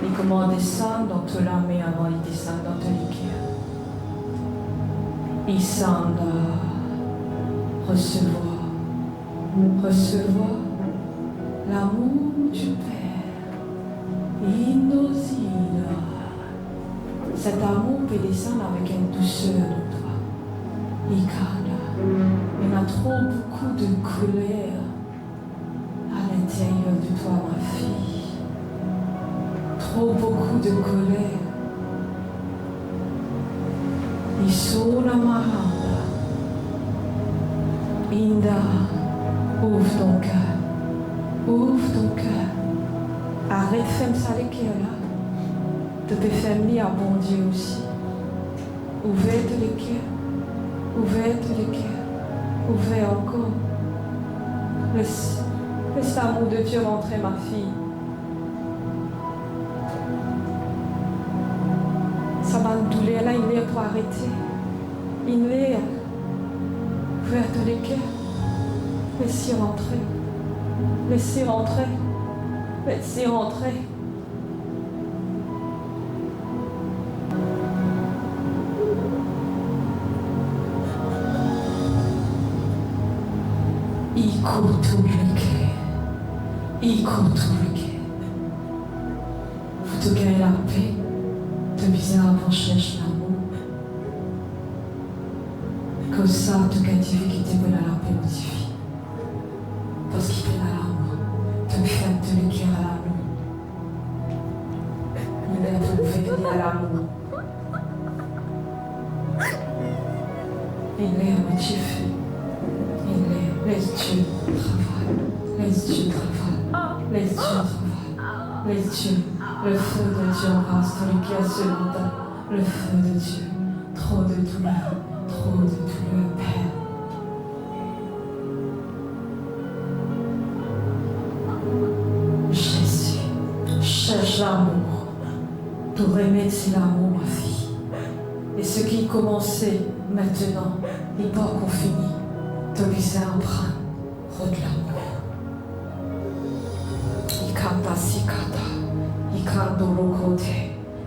Il comment descendre dans toute la main avant il descend dans tous les cœurs. Il semble recevoir l'amour du Père. Inosina. Cet amour peut descendre avec une douceur de toi. Ikana. Il y a trop beaucoup de colère à l'intérieur de toi, ma fille. Trop beaucoup de colère. Isona Mahanda. Inda, ouvre ton cœur. Arrête de faire ça les cœurs là. Tu peux faire à bon Dieu aussi. Ouvre les cœurs. Ouvert encore. Laisse l'amour de Dieu rentrer, ma fille. Ça va me douleur là, il est pour arrêter. Il est ouvert les cœurs. Laissez rentrer. Vous te gagnez la paix, te bizarre avant cherche l'amour. Que ça te gagne qui te donne la paix modifiée. Parce qu'il fait l'amour, te fait te le dire à l'amour. Il est te venir à l'amour. Il est un petit feu. Il est, laisse Dieu travailler. Laisse Dieu travailler. Laisse Dieu travailler. Laisse Dieu. Le feu de Dieu embrasse celui qui a ce mandat. Le feu de Dieu. Trop de douleur. Trop de douleur, Père. Jésus, cherche l'amour. Pour remettre l'amour, ma fille. Et ce qui commençait maintenant, n'est pas qu'on finit. Te laisser empreindre. Rode l'amour. Ikanda sikata. Ikando rokote.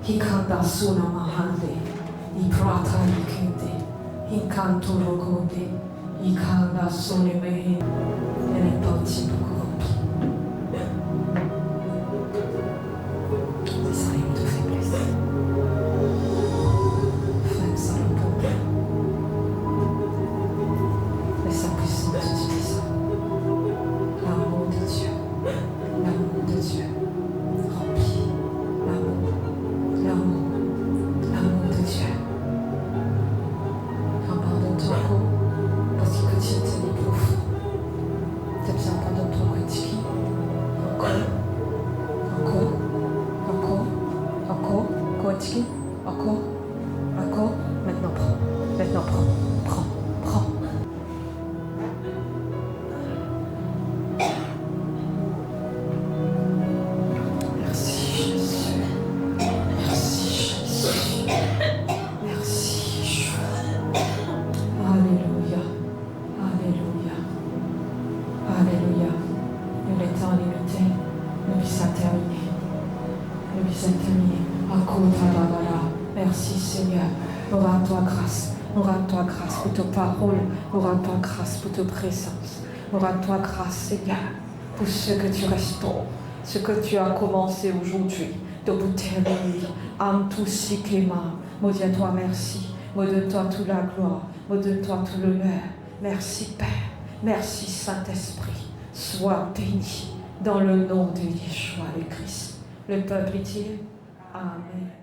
Ikanda suna mahande. Iprata ikende. Incanto rokote. Ikanda sone mehe. Elle est partie pour corrompre. C'est ça, il te faiblesse. Fais ça le pauvre. Laisse sa puissance utiliser ça. L'amour de Dieu. L'amour de Dieu. Remplis. L'amour. L'amour. L'amour de Dieu. Pardonne-toi encore. Parce que tu es profond. Tu as besoin pardonne-toi critique. Encore. Encore. Encore. Encore. Critique. Encore. Encore. Maintenant prends. Maintenant prends. Prends. Prends. Merci Jésus. Merci Jésus. Merci Jésus. Alléluia. Alléluia. Alléluia. Le temps limité. Le bis a terminé. Le bis a terminé. Merci Seigneur. Nous rendons toi grâce. Nous rendons toi grâce pour ta parole. Nous rendons toi grâce pour ta présence. Nous rendons toi grâce Seigneur pour ce que tu restaures. Ce que tu as commencé aujourd'hui. De vous terminer. Âme tout si clément. Moi dis à toi merci. Moi donne-toi toute la gloire. Moi donne-toi tout l'honneur. Merci Père. Merci Saint-Esprit. Sois béni dans le nom de Yeshua le Christ. Le peuple dit Amen.